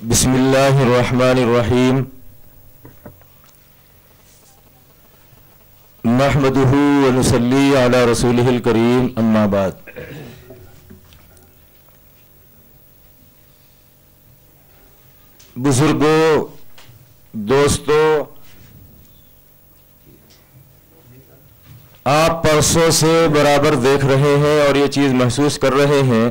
बिस्मिल्लाहिर्रहमानिर्रहीम। नहमदुहु व नुसल्ली अला रसूलिहिल करीम, अम्मा बाद। बुजुर्गों, दोस्तों, आप परसों से बराबर देख रहे हैं और ये चीज महसूस कर रहे हैं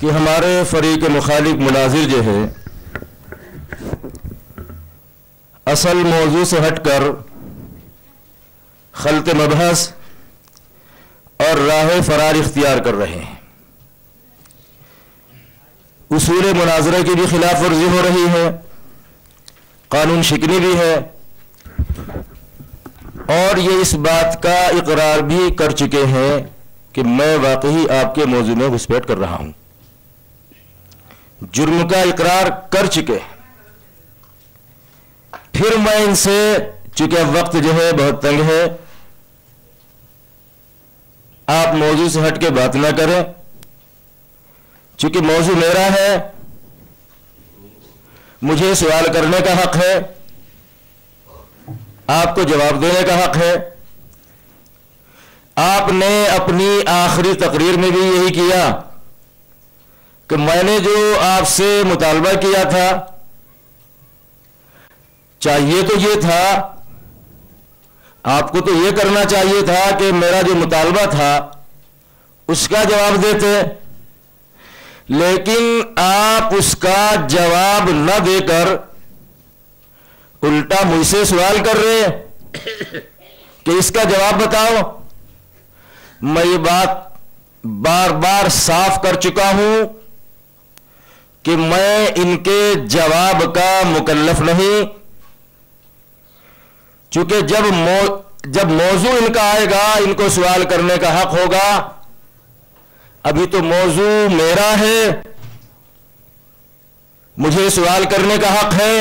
कि हमारे फरीक मुखालिफ मुनाजिर जो है असल मौजू से हटकर खल्त मबहस और राह फरार इख्तियार कर रहे हैं। उसूल मुनाजरे की भी खिलाफ वर्जी हो रही है, कानून शिकनी भी है, और ये इस बात का इकरार भी कर चुके हैं कि मैं वाकई आपके मौजू में घुसपैठ कर रहा हूं। जुर्म का इकरार कर चुके। फिर मैं इनसे, चूंकि वक्त जो है बहुत तंग है, आप मौजू से हट के बात ना करें। चूंकि मौजू मेरा है, मुझे सवाल करने का हक है, आपको जवाब देने का हक है। आपने अपनी आखिरी तकरीर में भी यही किया कि मैंने जो आपसे मुतालबा किया था, चाहिए तो ये था, आपको तो ये करना चाहिए था कि मेरा जो मुतालबा था उसका जवाब देते, लेकिन आप उसका जवाब न देकर उल्टा मुझसे सवाल कर रहे हैं कि इसका जवाब बताओ। मैं ये बात बार बार साफ कर चुका हूं कि मैं इनके जवाब का मुकल्लफ नहीं, चूंकि जब मौजू इनका आएगा इनको सवाल करने का हक होगा। अभी तो मौजू मेरा है, मुझे सवाल करने का हक है,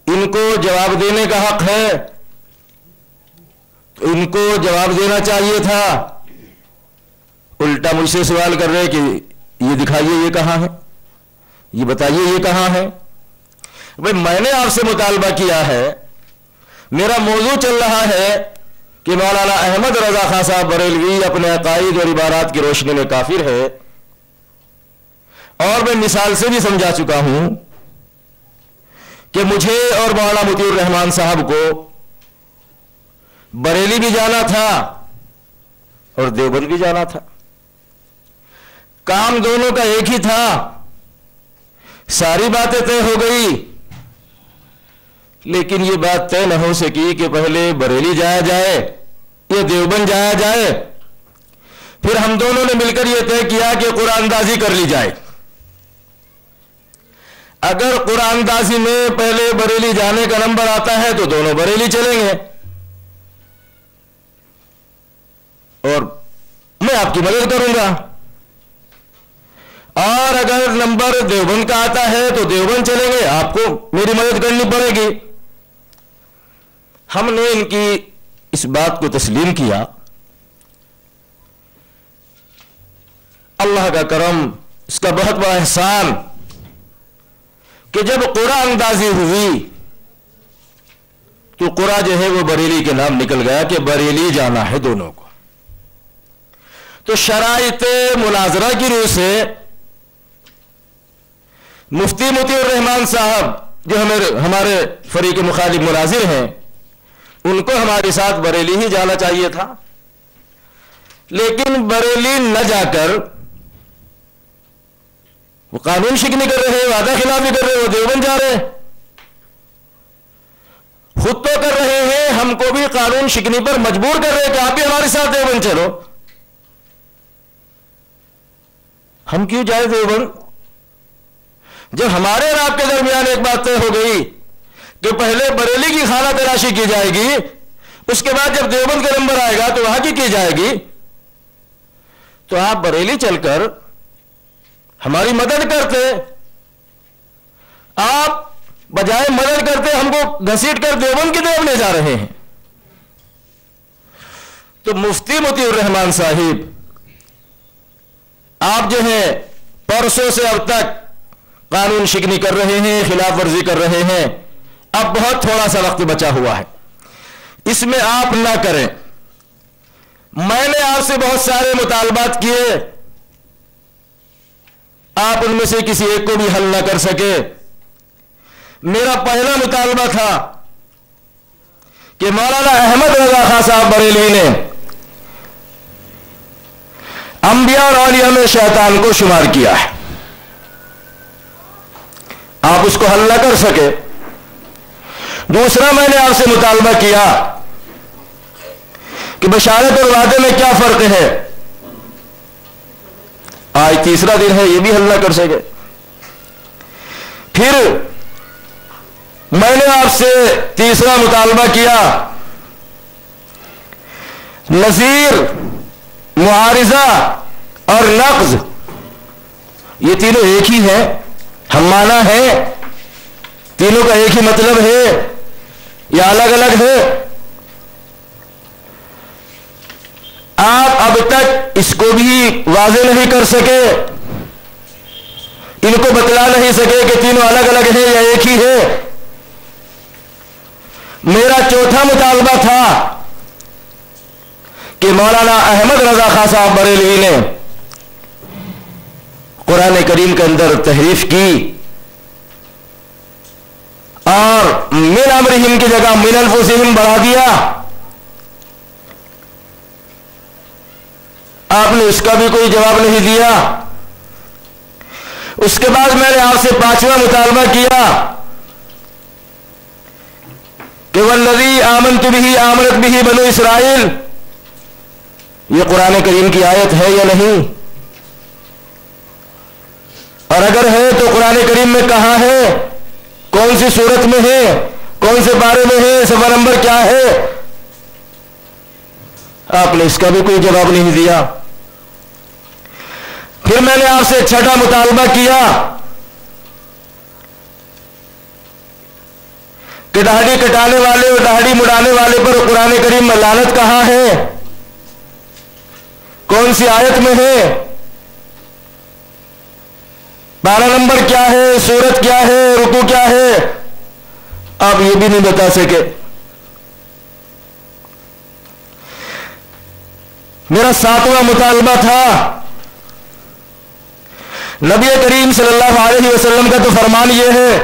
इनको जवाब देने का हक है, तो इनको जवाब देना चाहिए था। उल्टा मुझसे सवाल कर रहे कि ये दिखाइए ये कहां है, ये बताइए ये कहां है। भाई मैंने आपसे मुतालबा किया है, मेरा मौजू चल रहा है कि मौलाना अहमद रजा खां साहब बरेलवी अपने अकायद और इबारात की रोशनी में काफिर है, और मैं मिसाल से भी समझा चुका हूं कि मुझे और मौलाना मुतीउर रहमान साहब को बरेली भी जाना था और देवबंद भी जाना था। काम दोनों का एक ही था, सारी बातें तय हो गई, लेकिन ये बात तय न हो सकी कि पहले बरेली जाया जाए या देवबंद जाया जाए। फिर हम दोनों ने मिलकर यह तय किया कि कुरानदाजी कर ली जाए। अगर कुरानदाजी में पहले बरेली जाने का नंबर आता है तो दोनों बरेली चलेंगे, और मैं आपकी मदद करूंगा। और अगर नंबर देवबंद का आता है तो देवबंद चलेंगे, आपको मेरी मदद करनी पड़ेगी। हमने इनकी इस बात को तस्लीम किया। अल्लाह का करम, इसका बहुत बड़ा एहसान कि जब कुरानदाजी हुई तो कुरा जो है वो बरेली के नाम निकल गया कि बरेली जाना है दोनों को। तो शराइत मुनाजरा की रूह से मुफ्ती मुतीउर रहमान साहब जो हमारे फरीक मुखालिफ मुनाजिर हैं, उनको हमारे साथ बरेली ही जाना चाहिए था, लेकिन बरेली न जाकर वो कानून शिकनी कर रहे हैं, वादा खिलाफी कर रहे हैं, वो देवबंद जा रहे हैं। खुद तो कर रहे हैं, हमको भी कानून शिकनी पर मजबूर कर रहे हैं कि आप भी हमारे साथ देवबंद चलो। हम क्यों जाए देवबंद? जब हमारे और आपके दरमियान एक बात तय हो गई कि पहले बरेली की खाना तलाशी की जाएगी, उसके बाद जब देवबंद का नंबर आएगा तो वहां की जाएगी, तो आप बरेली चलकर हमारी मदद करते। आप बजाय मदद करते हमको घसीट कर देवबंद की तरफ ले जा रहे हैं। तो मुफ्ती मुतीउर रहमान साहिब आप जो है परसों से अब तक कानून शिकनी कर रहे हैं, खिलाफ वर्जी कर रहे हैं। अब बहुत थोड़ा सा वक्त बचा हुआ है, इसमें आप ना करें। मैंने आपसे बहुत सारे मुतालबात किए, आप उनमें से किसी एक को भी हल ना कर सके। मेरा पहला मुतालबा था कि मौलाना अहमद रजा खां साहब बरेलवी ने अंबिया और औलिया में शैतान को शुमार किया है, आप उसको हल ना कर सके। दूसरा, मैंने आपसे मुतालबा किया कि बशारत और वादे में क्या फर्क है, आज तीसरा दिन है, यह भी हल ना कर सके। फिर मैंने आपसे तीसरा मुतालबा किया, नज़ीर, मुआरिजा और नक़्ज़, ये तीनों एक ही है, हम माना है, तीनों का एक ही मतलब है या अलग अलग है। आप अब तक इसको भी वाज़े नहीं कर सके, इनको बतला नहीं सके कि तीनों अलग अलग है या एक ही है। मेरा चौथा मुतालबा था कि मौलाना अहमद रजा खां साहब बरेलवी ने कुरान करीम के अंदर तहरीफ की और मिन अमरिहिम की जगह मिन अनफुसिहिम बढ़ा दिया, आपने उसका भी कोई जवाब नहीं दिया। उसके बाद मैंने आपसे पांचवा मुतालबा किया कि वल्लज़ी आमनतु बिही आमनत बिही बनु इसराइल, यह कुरान करीम की आयत है या नहीं, और अगर है तो कुरान करीम में कहां है, कौन सी सूरत में है, कौन से बारे में है, सफा नंबर क्या है। आपने इसका भी कोई जवाब नहीं दिया। फिर मैंने आपसे छठा मुतालबा किया कि दाढ़ी कटाने वाले और दाढ़ी मुड़ाने वाले पर कुरान करीम में लानत कहां है, कौन सी आयत में है, पारा नंबर क्या है, सूरत क्या है, रुकू क्या है, आप ये भी नहीं बता सके। मेरा सातवां मुतालबा था, नबी करीम सल्लल्लाहु अलैहि वसल्लम का तो फरमान यह है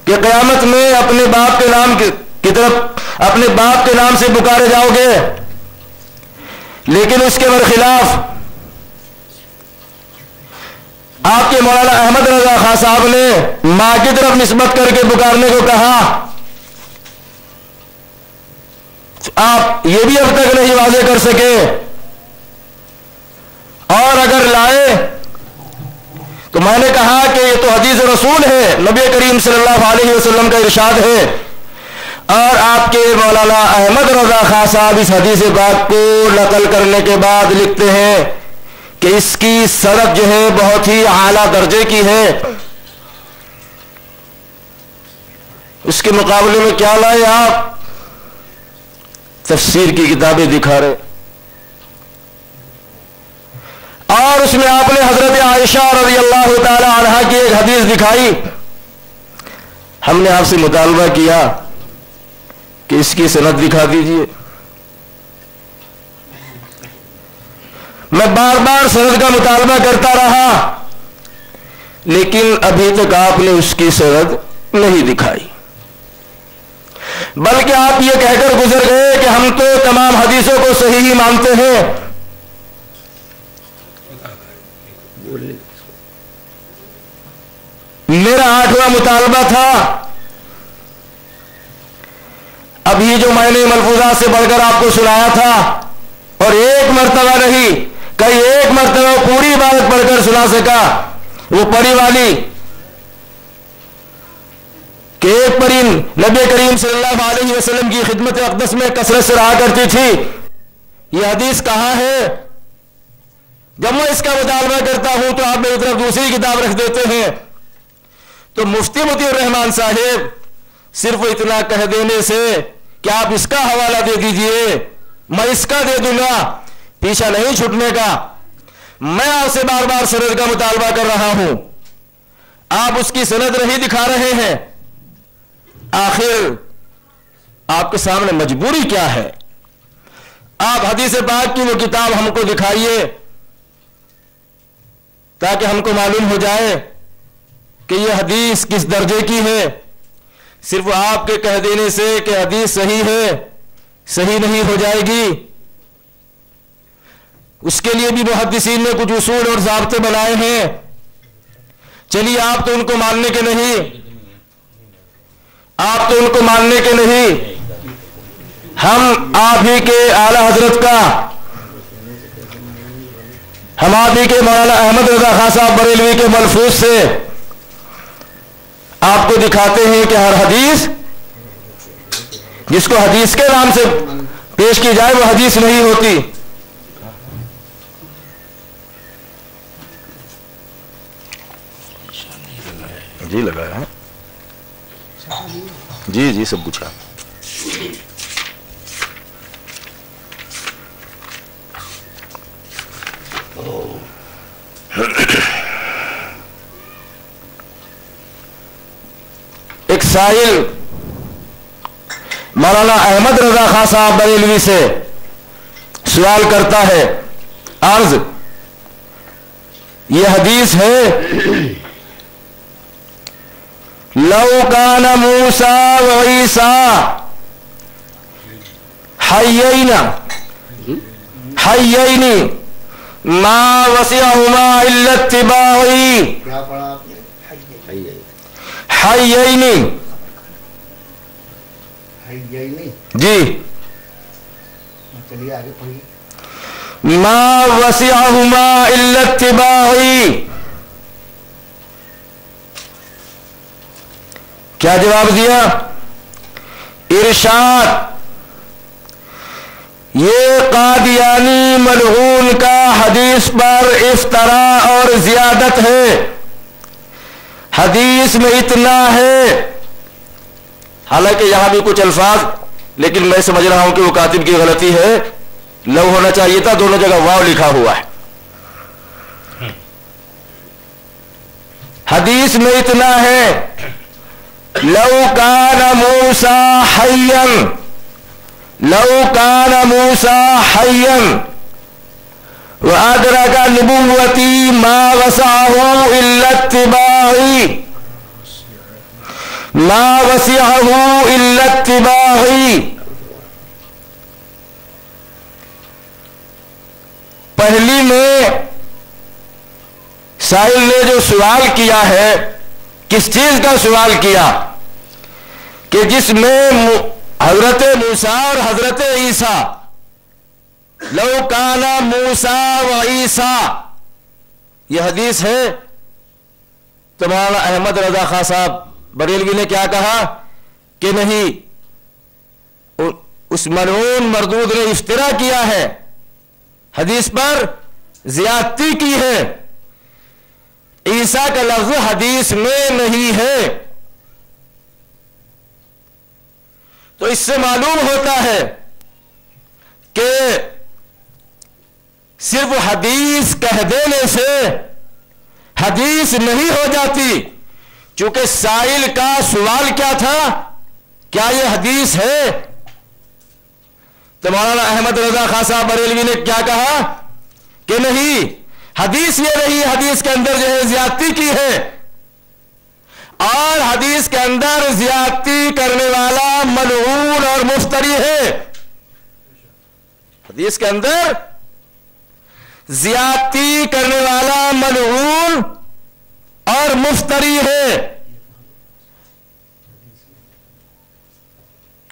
कि क़यामत में अपने बाप के नाम की तरफ अपने बाप के नाम से पुकारे जाओगे, लेकिन उसके बरखिलाफ आपके मौलाना अहमद रजा खां साहब ने मां की तरफ निस्बत करके पुकारने को कहा। आप ये भी अब तक नहीं वाज़े कर सके, और अगर लाए तो मैंने कहा कि ये तो हदीस रसूल है, नबी करीम सल्लल्लाहु अलैहि वसल्लम का इरशाद है, और आपके मौलाना अहमद रजा खां साहब इस हदीस पाक को नकल करने के बाद लिखते हैं कि इसकी सनद जो है बहुत ही आला दर्जे की है। उसके मुकाबले में क्या लाए आप, तफसीर की किताबें दिखा रहे, और उसमें आपने हजरत आयशा रज़ियल्लाहु ताला अन्हा की एक हदीस दिखाई। हमने आपसे मुतालबा किया कि इसकी सनद दिखा दीजिए। मैं बार बार सनद का मुतालबा करता रहा, लेकिन अभी तक आपने उसकी सनद नहीं दिखाई, बल्कि आप ये कहकर गुजर गए कि हम तो तमाम हदीसों को सही ही मानते हैं। मेरा आठवां मुतालबा था, अभी जो मैंने मलफूजात से बढ़कर आपको सुनाया था, और एक मर्तबा नहीं कई एक मर्तबा पूरी इबारत पढ़कर सुना सका, वो पढ़ी वाली कि एक परिन नबी करीम सल्लल्लाहु अलैहि वसल्लम की खिदमत अक़दस में कसरत से रहा करती थी। ये हदीस कहां है? जब मैं इसका मुतालबा करता हूं तो आप मेरी तरफ दूसरी किताब रख देते हैं। तो मुफ्ती मुतीउर रहमान साहेब सिर्फ इतना कह देने से कि आप इसका हवाला दे दीजिए, मैं इसका दे दूंगा, पीछा नहीं छूटने का। मैं आपसे बार बार सनद का मुतालबा कर रहा हूं, आप उसकी सनद नहीं दिखा रहे हैं। आखिर आपके सामने मजबूरी क्या है? आप हदीस पाक की वो किताब हमको दिखाइए ताकि हमको मालूम हो जाए कि यह हदीस किस दर्जे की है। सिर्फ आपके कह देने से कि हदीस सही है, सही नहीं हो जाएगी। उसके लिए भी मुहद्दिसीन ने कुछ उसूल और ज़ाब्ते बनाए हैं। चलिए, आप तो उनको मानने के नहीं, आप तो उनको मानने के नहीं। हम आप ही के आला हजरत का, हम आप ही के मौलाना अहमद रजा खान साहब बरेलवी के मलफूज से आपको दिखाते हैं कि हर हदीस जिसको हदीस के नाम से पेश की जाए वो हदीस नहीं होती। जी लगाया है, जी जी सब पूछा। एक साहिल मौलाना अहमद रजा खान साहब बरेलवी से सवाल करता है, अर्ज ये हदीस है, लौ काना मूसा व ईसा हय्यैनी मा वसिअहुमा इल्ला इत्तिबाई। क्या पढ़ा आपने? हय्यैनी जी, चलिए आगे पढ़िए। मा वसिअहुमा इल्ला इत्तिबाई। क्या जवाब दिया? इरशाद, ये कादियानी मलऊन का हदीस पर इफ्तरा और जियादत है। हदीस में इतना है, हालांकि यहां भी कुछ अल्फाज, लेकिन मैं समझ रहा हूं कि वो कातिब की गलती है, लव होना चाहिए था, दोनों जगह वाव लिखा हुआ है। हदीस में इतना है, लौ काना मूसा हय्यन, लौ काना मूसा हय्यन व अदरका नबुव्वती मा वसअहु इल्ला इत्तिबाई, मा वसअहु इल्ला इत्तिबाई। पहली में साहिल ने जो सवाल किया है, किस चीज का सवाल किया कि जिसमें हजरत मूसा और हजरत ईसा, लौ काना मूसा व ईसा, यह हदीस है। तो मौलाना अहमद रजा खान साहब बरेलवी ने क्या कहा कि नहीं, उस मलऊन मरदूद ने इफ्तिरा किया है, हदीस पर ज्यादती की है, ईसा का लफ्ज हदीस में नहीं है। तो इससे मालूम होता है कि सिर्फ हदीस कह देने से हदीस नहीं हो जाती। चूंकि साइल का सवाल क्या था, क्या यह हदीस है? तो मौलाना अहमद रजा खान साहब बरेलवी ने क्या कहा कि नहीं, हदीस ये नहीं, हदीस के अंदर जो है ज्यादती की है, और हदीस के अंदर ज्यादती करने वाला मलऊन और मुफ्तरी है। हदीस के अंदर ज्यादती करने वाला मलऊन और मुफ्तरी है।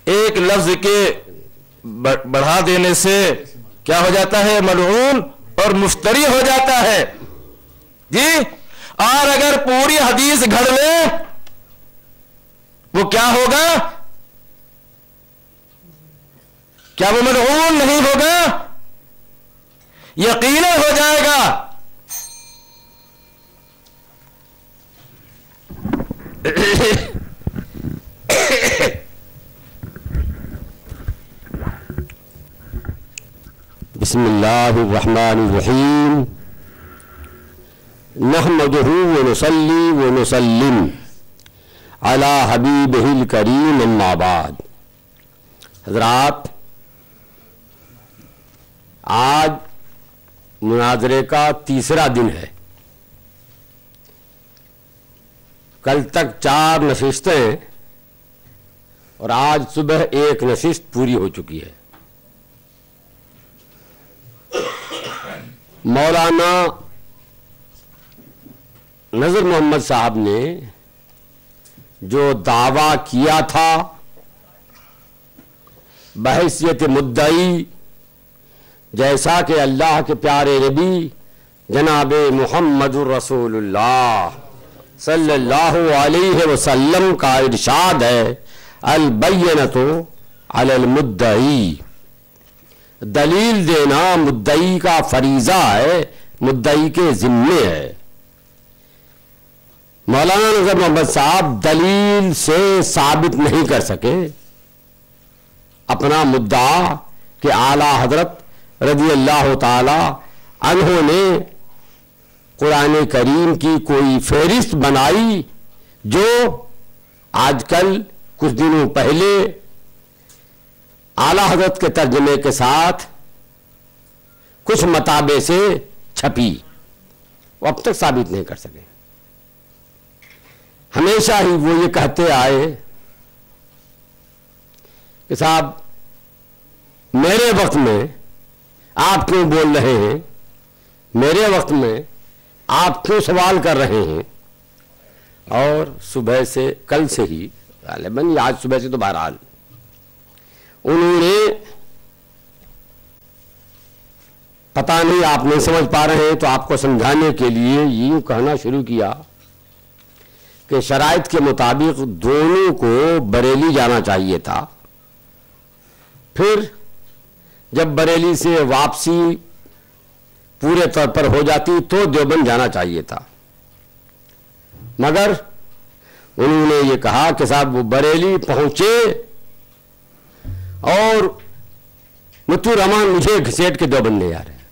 एक लफ्ज के बढ़ा देने से क्या हो जाता है? मलऊन और मुफ्तरी हो जाता है जी। और अगर पूरी हदीस घड़ ले वो क्या होगा? क्या वो मलऊन नहीं होगा? यकीनन हो जाएगा। बिस्मिल्लाहिर्रहमानिर्रहीम। नहमदुहु व नुसल्ली व नुसल्लिम अला हबीबिहिल करीम अम्मा बाद। हज़रात, आज मुनाजरे का तीसरा दिन है। कल तक 4 नशिस्तें और आज सुबह 1 नशिस्त पूरी हो चुकी है। मौलाना नजर मोहम्मद साहब ने जो दावा किया था बहैसियत मुद्दई, जैसा कि अल्लाह के प्यारे नबी जनाबे मुहम्मदुर रसूलुल्लाह सल्लल्लाहु अलैहि वसल्लम का इरशाद है, अल बैनतु अलल मुद्दई, दलील देना मुद्दई का फरीजा है, मुद्दई के जिम्मे है। मौलाना नजर मोहम्मद साहब दलील से साबित नहीं कर सके अपना मुद्दा कि आला हजरत रज़ी अल्लाह ताला अन्हों ने कुरान करीम की कोई फहरिस्त बनाई जो आजकल कुछ दिनों पहले आला हजरत के तर्जमे के साथ कुछ मताबे से छपी, वो अब तक साबित नहीं कर सके। हमेशा ही वो ये कहते आए कि साहब मेरे वक्त में आप क्यों बोल रहे हैं, मेरे वक्त में आप क्यों सवाल कर रहे हैं। और सुबह से, कल से ही गालिबन, आज सुबह से तो बहरहाल उन्होंने, पता नहीं आप नहीं समझ पा रहे हैं तो आपको समझाने के लिए यूं कहना शुरू किया कि शराइत के मुताबिक दोनों को बरेली जाना चाहिए था। फिर जब बरेली से वापसी पूरे तौर पर हो जाती तो देवबंद जाना चाहिए था। मगर उन्होंने ये कहा कि साहब वो बरेली पहुंचे और मुत्तुर रहमान मुझे घसीट के देवबंद ले आ रहे हैं।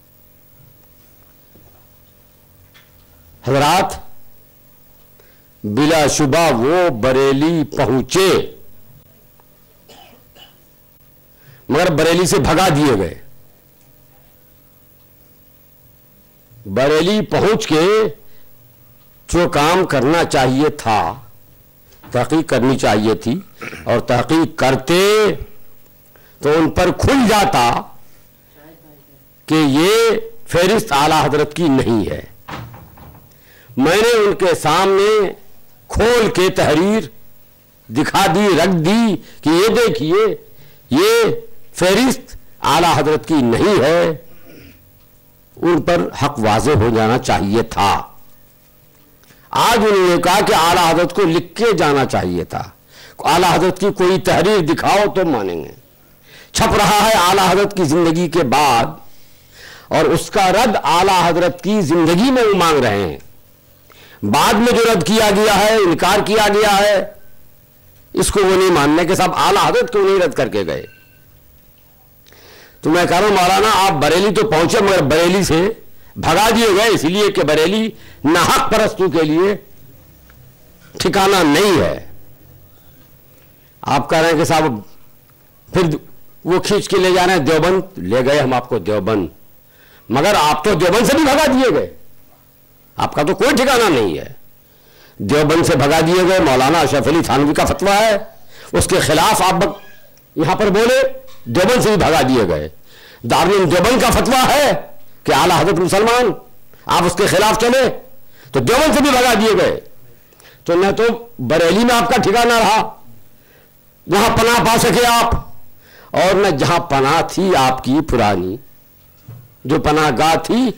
हजरात, बिलाशुबा वो बरेली पहुंचे मगर बरेली से भगा दिए गए। बरेली पहुंच के जो काम करना चाहिए था, तहकीक करनी चाहिए थी, और तहकीक करते तो उन पर खुल जाता कि ये फहरिस्त आला हजरत की नहीं है। मैंने उनके सामने खोल के तहरीर दिखा दी, रख दी कि ये देखिए ये फहरिस्त आला हजरत की नहीं है। उन पर हक वाज़े हो जाना चाहिए था। आज उन्होंने कहा कि आला हजरत को लिख के जाना चाहिए था। आला हजरत की कोई तहरीर दिखाओ तो मानेंगे। छप रहा है आला हजरत की जिंदगी के बाद, और उसका रद्द आला हजरत की जिंदगी में वो मांग रहे हैं। बाद में जो रद्द किया गया है, इनकार किया गया है, इसको वो नहीं मानने के साथ आला हजरत को नहीं रद्द करके गए। तो मैं कह रहा हूं मौलाना, आप बरेली तो पहुंचे मगर बरेली से भगा दिए गए, इसलिए कि बरेली नाहक परस्तों के लिए ठिकाना नहीं है। आप कह रहे हैं कि साहब फिर वो खींच के ले जा रहे हैं देवबंद, ले गए हम आपको देवबंद, मगर आप तो देवबंद से भी भगा दिए गए, आपका तो कोई ठिकाना नहीं है। देवबंद से भगा दिए गए। मौलाना अशरफ अली थानवी का फतवा है, उसके खिलाफ आप यहां पर बोले, देवबंद से भी भगा दिए गए। दारुल देवबंद का फतवा है कि आला हजरत मुसलमान, आप उसके खिलाफ चले तो देवबंद से भी भगा दिए गए। तो न तो बरेली में आपका ठिकाना रहा, वहां पनाह पा सके आप, और न जहां पनाह थी आपकी पुरानी जो पनाहगाह थी,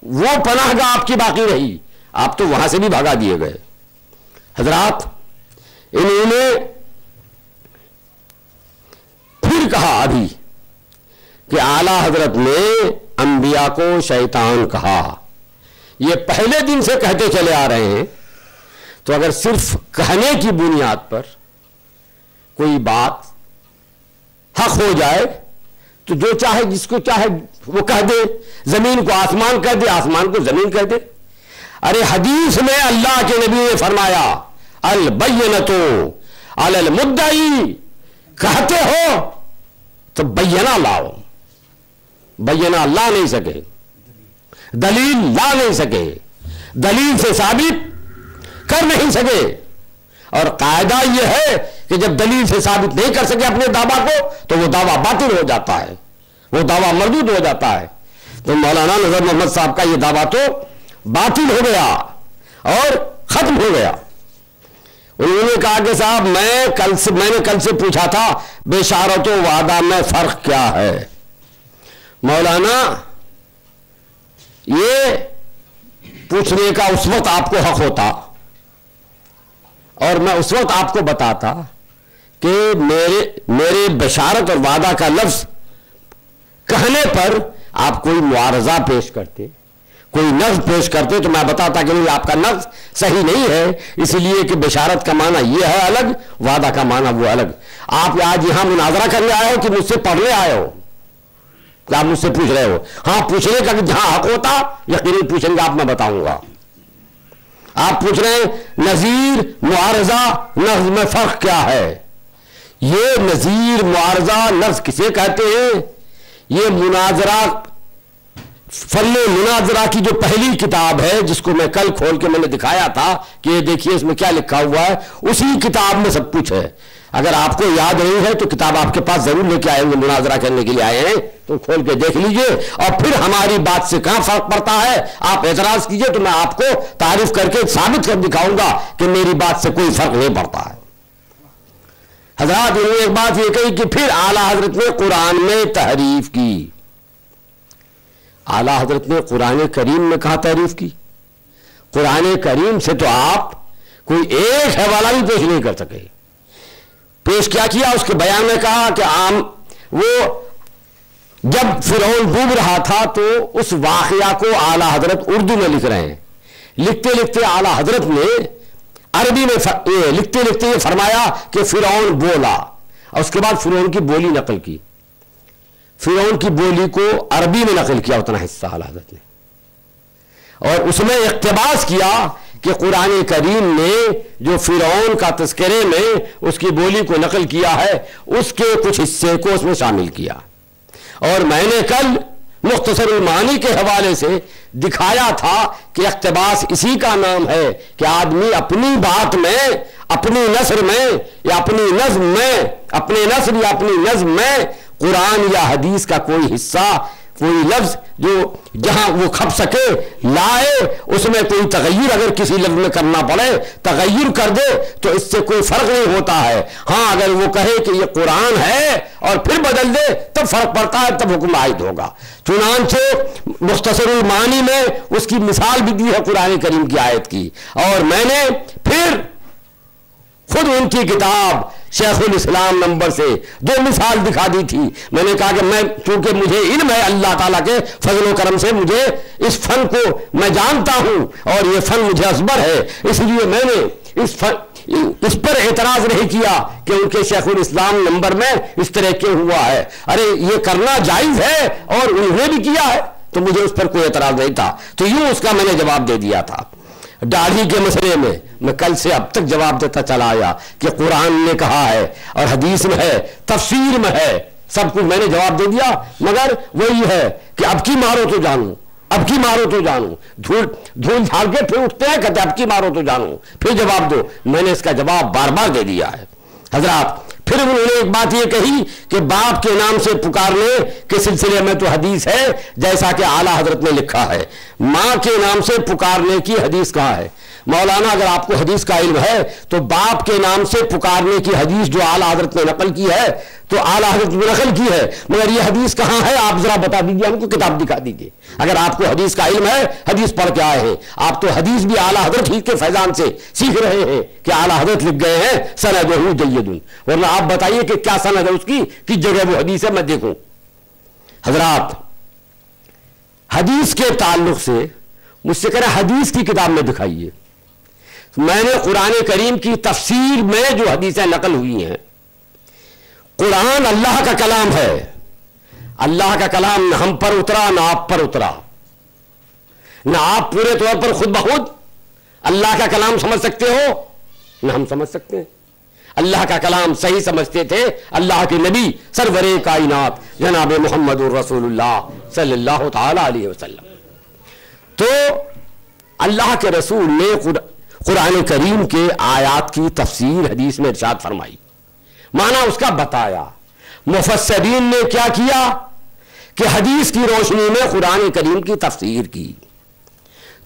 वो पनाहगाह आपकी बाकी रही, आप तो वहां से भी भगा दिए गए। हजरात, इन्होंने फिर कहा अभी कि आला हजरत ने अंबिया को शैतान कहा। ये पहले दिन से कहते चले आ रहे हैं। तो अगर सिर्फ कहने की बुनियाद पर कोई बात हक हो जाए तो जो चाहे जिसको चाहे वो कह दे, जमीन को आसमान कह दे, आसमान को जमीन कह दे। अरे हदीस में अल्लाह के नबी ने फरमाया अल बय्यनतु अलल मुद्दई, कहते हो तो बय्यना लाओ। बय्यना ला नहीं सके, दलील ला नहीं सके, दलील से साबित कर नहीं सके। और कायदा यह है कि जब दलील से साबित नहीं कर सके अपने दावा को तो वो दावा बातिल हो जाता है, वो दावा मरदूद हो जाता है। तो मौलाना नजर मोहम्मद साहब का ये दावा तो बातिल हो गया और खत्म हो गया। उन्होंने कहा कि साहब मैंने कल से पूछा था बेशारत व वादा में फर्क क्या है। मौलाना ये पूछने का उस वक्त आपको हक होता और मैं उस वक्त आपको बताता कि मेरे बशारत और वादा का लफ्ज कहने पर आप कोई मुआरजा पेश करते, कोई नफ्ज पेश करते तो मैं बताता कि नहीं आपका नफ्ज सही नहीं है, इसलिए कि बशारत का माना यह है अलग, वादा का माना वो अलग। आप आज यहां मुनाजरा करने आए हो कि मुझसे पढ़ने आए हो? क्या आप मुझसे पूछ रहे हो? हाँ, पूछने का जहां हक होता यकीनन पूछेंगे आप, मैं बताऊंगा। आप पूछ रहे हैं नजीर मुआरजा नफ्ज में फर्क क्या है? ये नजीर मुआरजा लफ्ज किसे कहते हैं? ये मुनाजरा फल्ले मुनाजरा की जो पहली किताब है जिसको मैं कल खोल के मैंने दिखाया था कि ये देखिए इसमें क्या लिखा हुआ है, उसी किताब में सब कुछ है। अगर आपको याद नहीं है तो किताब आपके पास जरूर लेके आएंगे, मुनाजरा करने के लिए आए हैं तो खोल के देख लीजिए और फिर हमारी बात से कहां फर्क पड़ता है आप एतराज कीजिए तो मैं आपको तारीफ करके साबित कर दिखाऊंगा कि मेरी बात से कोई फर्क नहीं पड़ता है। हजरात, इन्होंने एक बात ये कही कि फिर आला हजरत ने कुरान में तहरीफ की। आला हजरत ने कुरान करीम में कहा तारीफ की? कुरान करीम से तो आप कोई एक हवाला भी पेश नहीं कर सके। पेश क्या किया? उसके बयान में कहा कि वो जब फिरौन डूब रहा था तो उस वाकया को आला हजरत उर्दू में लिख रहे हैं। लिखते लिखते आला हजरत ने अरबी में लिखते लिखते ये फरमाया कि फिरौन बोला और उसके बाद फिरौन की बोली नकल की। फिरौन की बोली को अरबी में नकल किया उतना हिस्सा आला हजरत ने और उसमें इक्तबास किया कि कुरान करीम ने जो फिरौन का तस्करे में उसकी बोली को नकल किया है उसके कुछ हिस्से को उसमें शामिल किया। और मैंने कल मुख्तसरुल मानी के हवाले से दिखाया था कि इक्तबास इसी का नाम है कि आदमी अपनी बात में, अपनी नस्र में या अपनी नज्म में, अपने नस्र या अपनी नज्म में कुरान या हदीस का कोई हिस्सा, कोई लफ्ज जो जहां वो खप सके लाए, उसमें कोई तगय्युर अगर किसी लफ्ज में करना पड़े तगय्युर कर दे तो इससे कोई फर्क नहीं होता है। हाँ, अगर वो कहे कि ये कुरान है और फिर बदल दे तब फर्क पड़ता है, तब हुक्म आयद होगा। चुनांचे मुख्तसरुल मानी में उसकी मिसाल भी दी है कुरान करीम की आयत की। और मैंने फिर खुद उनकी किताब शेखुल इस्लाम नंबर से 2 मिसाल दिखा दी थी। मैंने कहा कि मैं, चूंकि मुझे इल्म है अल्लाह ताला के फजल करम से, मुझे इस फन को मैं जानता हूं और ये फन मुझे असबर है, इसलिए मैंने इस पर एतराज नहीं किया कि उनके शेखुल इस्लाम नंबर में इस तरह के हुआ है। अरे ये करना जायज है और उन्होंने भी किया है तो मुझे उस पर कोई एतराज नहीं था। तो यूं उसका मैंने जवाब दे दिया था। दाढ़ी के मसले में मैं कल से अब तक जवाब देता चला आया कि कुरान ने कहा है और हदीस में है, तफसीर में है, सब कुछ मैंने जवाब दे दिया। मगर वही है कि अब की मारो तो जानू, अब की मारो तो जानू, धूल झाड़ के फिर उठते हैं, कहते अब की मारो तो जानू, फिर जवाब दो। मैंने इसका जवाब बार बार दे दिया है। हजरात, फिर उन्होंने एक बात यह कही कि बाप के नाम से पुकारने के सिलसिले में तो हदीस है जैसा कि आला हजरत ने लिखा है, मां के नाम से पुकारने की हदीस कहाँ है? मौलाना, अगर आपको हदीस का इल्म है तो बाप के नाम से पुकारने की हदीस जो आला हजरत ने नकल की है तो आला हजरत ने नकल की है, मगर यह हदीस कहाँ है आप जरा बता दीजिए, हमको किताब दिखा दीजिए। अगर आपको हदीस का इल्म है, हदीस पढ़ के आए हैं आप, तो हदीस भी आला हजरत ही के फैजान से सीख रहे हैं कि आला हजरत लिख गए हैं सनदहु जय्यदुन, वरना आप बताइए कि क्या सनद है उसकी, किस जगह वो हदीस है, मैं देखूं। हजरात, हदीस के ताल्लुक से मुझसे कह रहे हदीस की किताब में दिखाइए। मैंने कुरान करीम की तफसीर में जो हदीसें नकल हुई हैं, कुरान अल्लाह का कलाम है, अल्लाह का कलाम न हम पर उतरा ना आप पर उतरा, ना आप पूरे तौर पर खुद बखुद अल्लाह का कलाम समझ सकते हो, ना हम समझ सकते हैं। अल्लाह का कलाम सही समझते थे अल्लाह के नबी सरवरे कायनात जनाब मोहम्मद रसूलुल्लाह सल्लल्लाहु ताला अलैहि वसल्लम। तो अल्लाह के रसूल ने कुरान करीम के आयात की तफसीर हदीस में इरशाद फरमाई, माना उसका बताया। मुफस्सिरीन ने क्या किया कि हदीस की रोशनी में कुरान करीम की तफसीर की।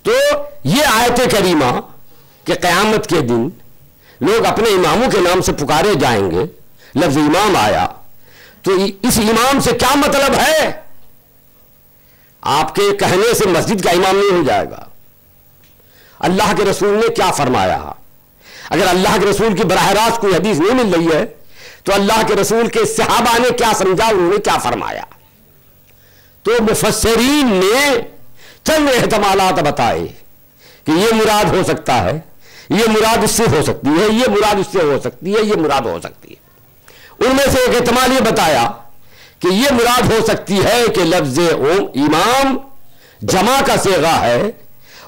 तो ये आयत करीमा कि क़यामत के दिन लोग अपने इमामों के नाम से पुकारे जाएंगे, लफ्ज इमाम आया, तो इस इमाम से क्या मतलब है? आपके कहने से मस्जिद का इमाम नहीं हो जाएगा। अल्लाह के रसूल ने क्या फरमाया? अगर अल्लाह के रसूल की बराह रास्त कोई हदीस नहीं मिल रही है तो अल्लाह के रसूल के सहाबा ने क्या समझा, उन्होंने क्या फरमाया? तो मुफस्सिरीन ने चंद एहतमालात बताए कि यह मुराद हो सकता है, यह मुराद इससे हो सकती है, यह मुराद इससे हो सकती है, यह मुराद हो सकती है। उनमें से एक एहतमाल यह बताया कि यह मुराद हो सकती है कि लफ्ज इमाम जमा का सेगा है,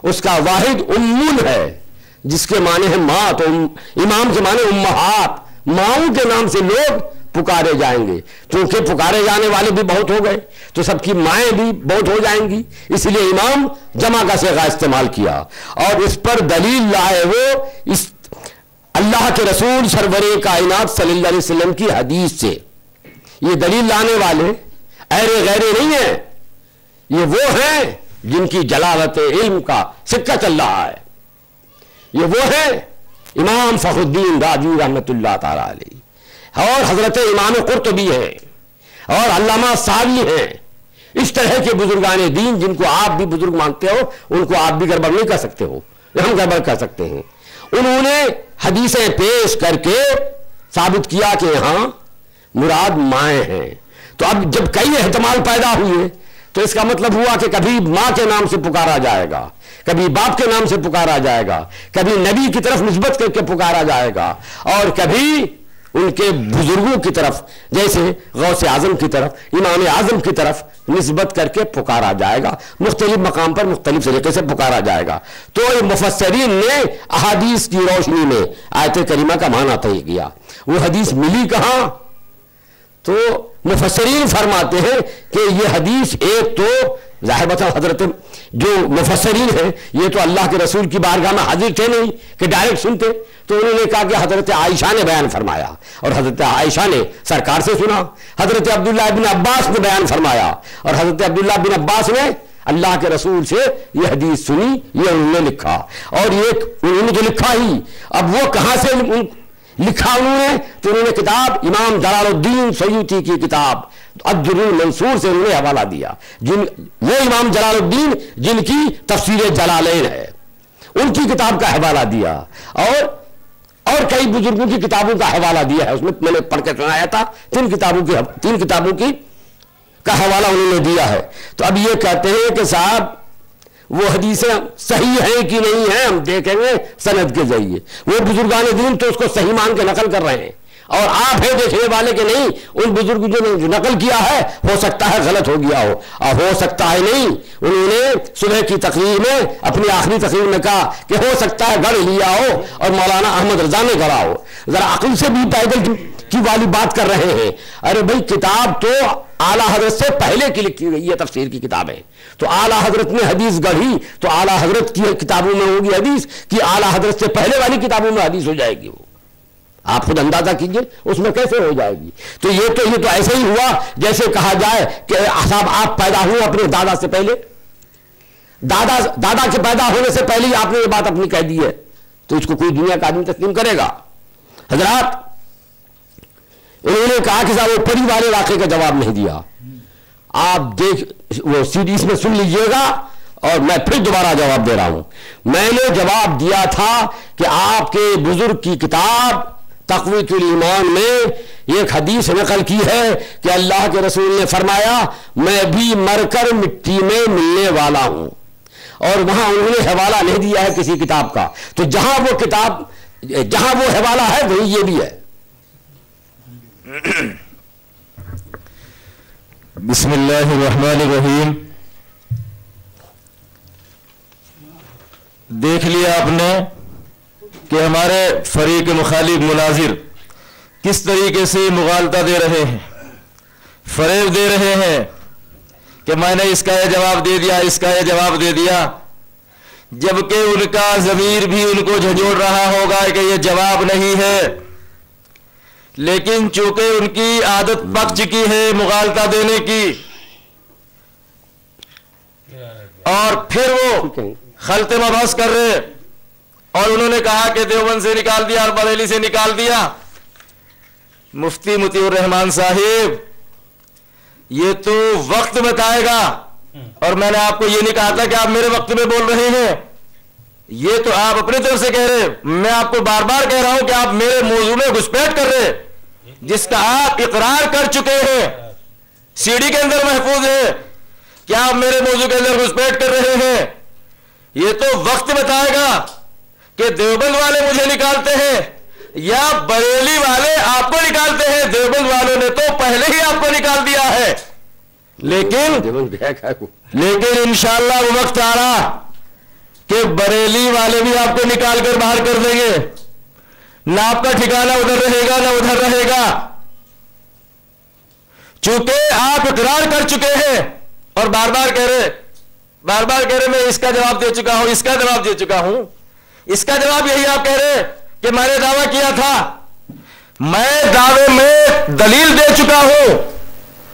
उसका वाहिद उम्मुन है जिसके माने हैं माँ, तो इमाम के माने उम्महात, माओं के नाम से लोग पुकारे जाएंगे। क्योंकि पुकारे जाने वाले भी बहुत हो गए तो सबकी माएँ भी बहुत हो जाएंगी, इसलिए इमाम जमा का सेगा इस्तेमाल किया। और इस पर दलील लाए वो इस अल्लाह के रसूल सरवरे कायनात सल्लल्लाहु अलैहि वसल्लम की हदीस से। ये दलील लाने वाले ऐरे गैरे नहीं है, ये वो हैं जिनकी जलालत इल्म का सिक्का चल रहा है। ये वो है इमाम फखरुद्दीन राजी रहमतुल्लाह ताला अलैहि, और हजरत इमाम कुर्तुबी है, और अल्लामा सावी हैं। इस तरह के बुजुर्गान दीन जिनको आप भी बुजुर्ग मानते हो, उनको आप भी गड़बड़ नहीं कर सकते हो, हम गड़बड़ कर सकते हैं। उन्होंने हदीसें पेश करके साबित किया कि यहां मुराद माएँ हैं। तो अब जब कई एहतमाल पैदा हुए तो इसका मतलब हुआ कि कभी माँ के नाम से पुकारा जाएगा, कभी बाप के नाम से पुकारा जाएगा, कभी नबी की तरफ निस्बत करके पुकारा जाएगा, और कभी उनके बुजुर्गों की तरफ जैसे गौसे आजम की तरफ, इमाम आजम की तरफ निस्बत करके पुकारा जाएगा। मुख्तलिफ मकाम पर मुख्तलिफ तरीके से पुकारा जाएगा। तो मुफस्सिरीन ने अहादीस की रोशनी में आयत करीमा का माना तय किया। वो हदीस मिली कहां? तो मुफस्सिरीन फरमाते हैं कि ये हदीस एक तो जाहिर बताओ हजरत जो मुफस्सिरीन है ये तो अल्लाह के रसूल की बारगाह में हाजिर थे नहीं कि डायरेक्ट सुनते, तो उन्होंने कहा कि हजरत आयशा ने बयान फरमाया, और हजरत आयशा ने सरकार से सुना। हजरत अब्दुल्लाह बिन अब्बास ने बयान फरमाया, और हजरत अब्दुल्लाह बिन अब्बास ने अल्लाह के रसूल से ये हदीस सुनी, ये उन्होंने लिखा। और ये उन्होंने तो लिखा ही, अब वो कहां से लिखा उन्होंने? तो उन्होंने किताब इमाम जलालुद्दीन सयूती की किताब अद्दुर्रुल मंसूर से उन्होंने हवाला दिया। वो इमाम जलालुद्दीन जिनकी तफसीर जलालैन है, उनकी किताब का हवाला दिया, और कई बुजुर्गों की किताबों का हवाला दिया है। उसमें मैंने पढ़ के सुनाया था, तीन किताबों की का हवाला उन्होंने दिया है। तो अब ये कहते हैं कि साहब वो हदीसें सही हैं कि नहीं है, हम देखेंगे सनद के जरिए। वो बुजुर्गान दीन तो उसको सही मान के नकल कर रहे हैं, और आप है देखने वाले के नहीं, उन बुजुर्ग जो नकल किया है हो सकता है गलत हो गया हो, और हो सकता है नहीं। उन्होंने सुबह की तकरीर में, अपनी आखिरी तकरीर में कहा कि हो सकता है गढ़ लिया हो और मौलाना अहमद रजा ने गढ़ा हो। जरा अक्ल से भी पैदल की वाली बात कर रहे हैं। अरे भाई किताब तो आला हजरत से पहले की लिखी गई है, तफसीर की किताब है, तो आला हजरत ने हदीस गढ़ी तो आला हजरत की किताबों में होगी हदीस, कि आला हजरत से पहले वाली किताबों में हदीस हो जाएगी। वो आप खुद अंदाजा कीजिए उसमें कैसे हो जाएगी। तो ये तो ऐसे ही हुआ जैसे कहा जाए कि साहब आप पैदा हुए अपने दादा से पहले, दादा के पैदा होने से पहले ही आपने ये बात अपनी कह दी है, तो इसको कोई दुनिया का आदमी तस्लीम करेगा? हजरात, उन्होंने कहा कि साहब वो परी वाले वाक़े का जवाब नहीं दिया। आप वो सीरीज में सुन लीजिएगा, और मैं फिर दोबारा जवाब दे रहा हूं। मैंने जवाब दिया था कि आपके बुजुर्ग की किताब तक़वीतुल ईमान में एक हदीस नकल की है कि अल्लाह के रसूल ने फरमाया मैं भी मरकर मिट्टी में मिलने वाला हूं, और वहां उन्होंने हवाला नहीं दिया है किसी किताब का। तो जहां वो हवाला है वही ये भी है। बिस्मिल्लाहिर्रहमानिर्रहीम। देख लिया आपने कि हमारे फरीक मुखालिफ मुनाजिर किस तरीके से मुगालता दे रहे हैं, फरेब दे रहे हैं कि मैंने इसका यह जवाब दे दिया, इसका यह जवाब दे दिया, जबकि उनका ज़मीर भी उनको झंझोड़ रहा होगा कि यह जवाब नहीं है। लेकिन चूंकि उनकी आदत पक चुकी है मुगालता देने की, और फिर वो खलते मबहस कर रहे, और उन्होंने कहा कि देवबंद से निकाल दिया और बरेली से निकाल दिया। मुफ्ती मुतीउर रहमान साहिब, ये तो वक्त बताएगा, और मैंने आपको ये नहीं कहा था कि आप मेरे वक्त में बोल रहे हैं, ये तो आप अपनी तरफ से कह रहे। मैं आपको बार बार कह रहा हूं कि आप मेरे मौजू में घुसपैठ कर रहे, जिसका आप इकरार कर चुके हैं, सीडी के अंदर महफूज है कि आप मेरे मौजू के अंदर घुसपैठ कर रहे हैं। ये तो वक्त बताएगा कि देवबंद वाले मुझे निकालते हैं या बरेली वाले आपको निकालते हैं। देवबंद वालों ने तो पहले ही आपको निकाल दिया है, लेकिन इंशाअल्लाह वो वक्त आ रहा कि बरेली वाले भी आपको निकाल कर बाहर कर देंगे। ना आपका ठिकाना उधर रहेगा ना उधर रहेगा, चूंकि आप इकरार कर चुके हैं और बार बार कह रहे मैं इसका जवाब दे चुका हूं, इसका जवाब दे चुका हूं। इसका जवाब यही आप कह रहे कि मैंने दावा किया था, मैं दावे में दलील दे चुका हूं,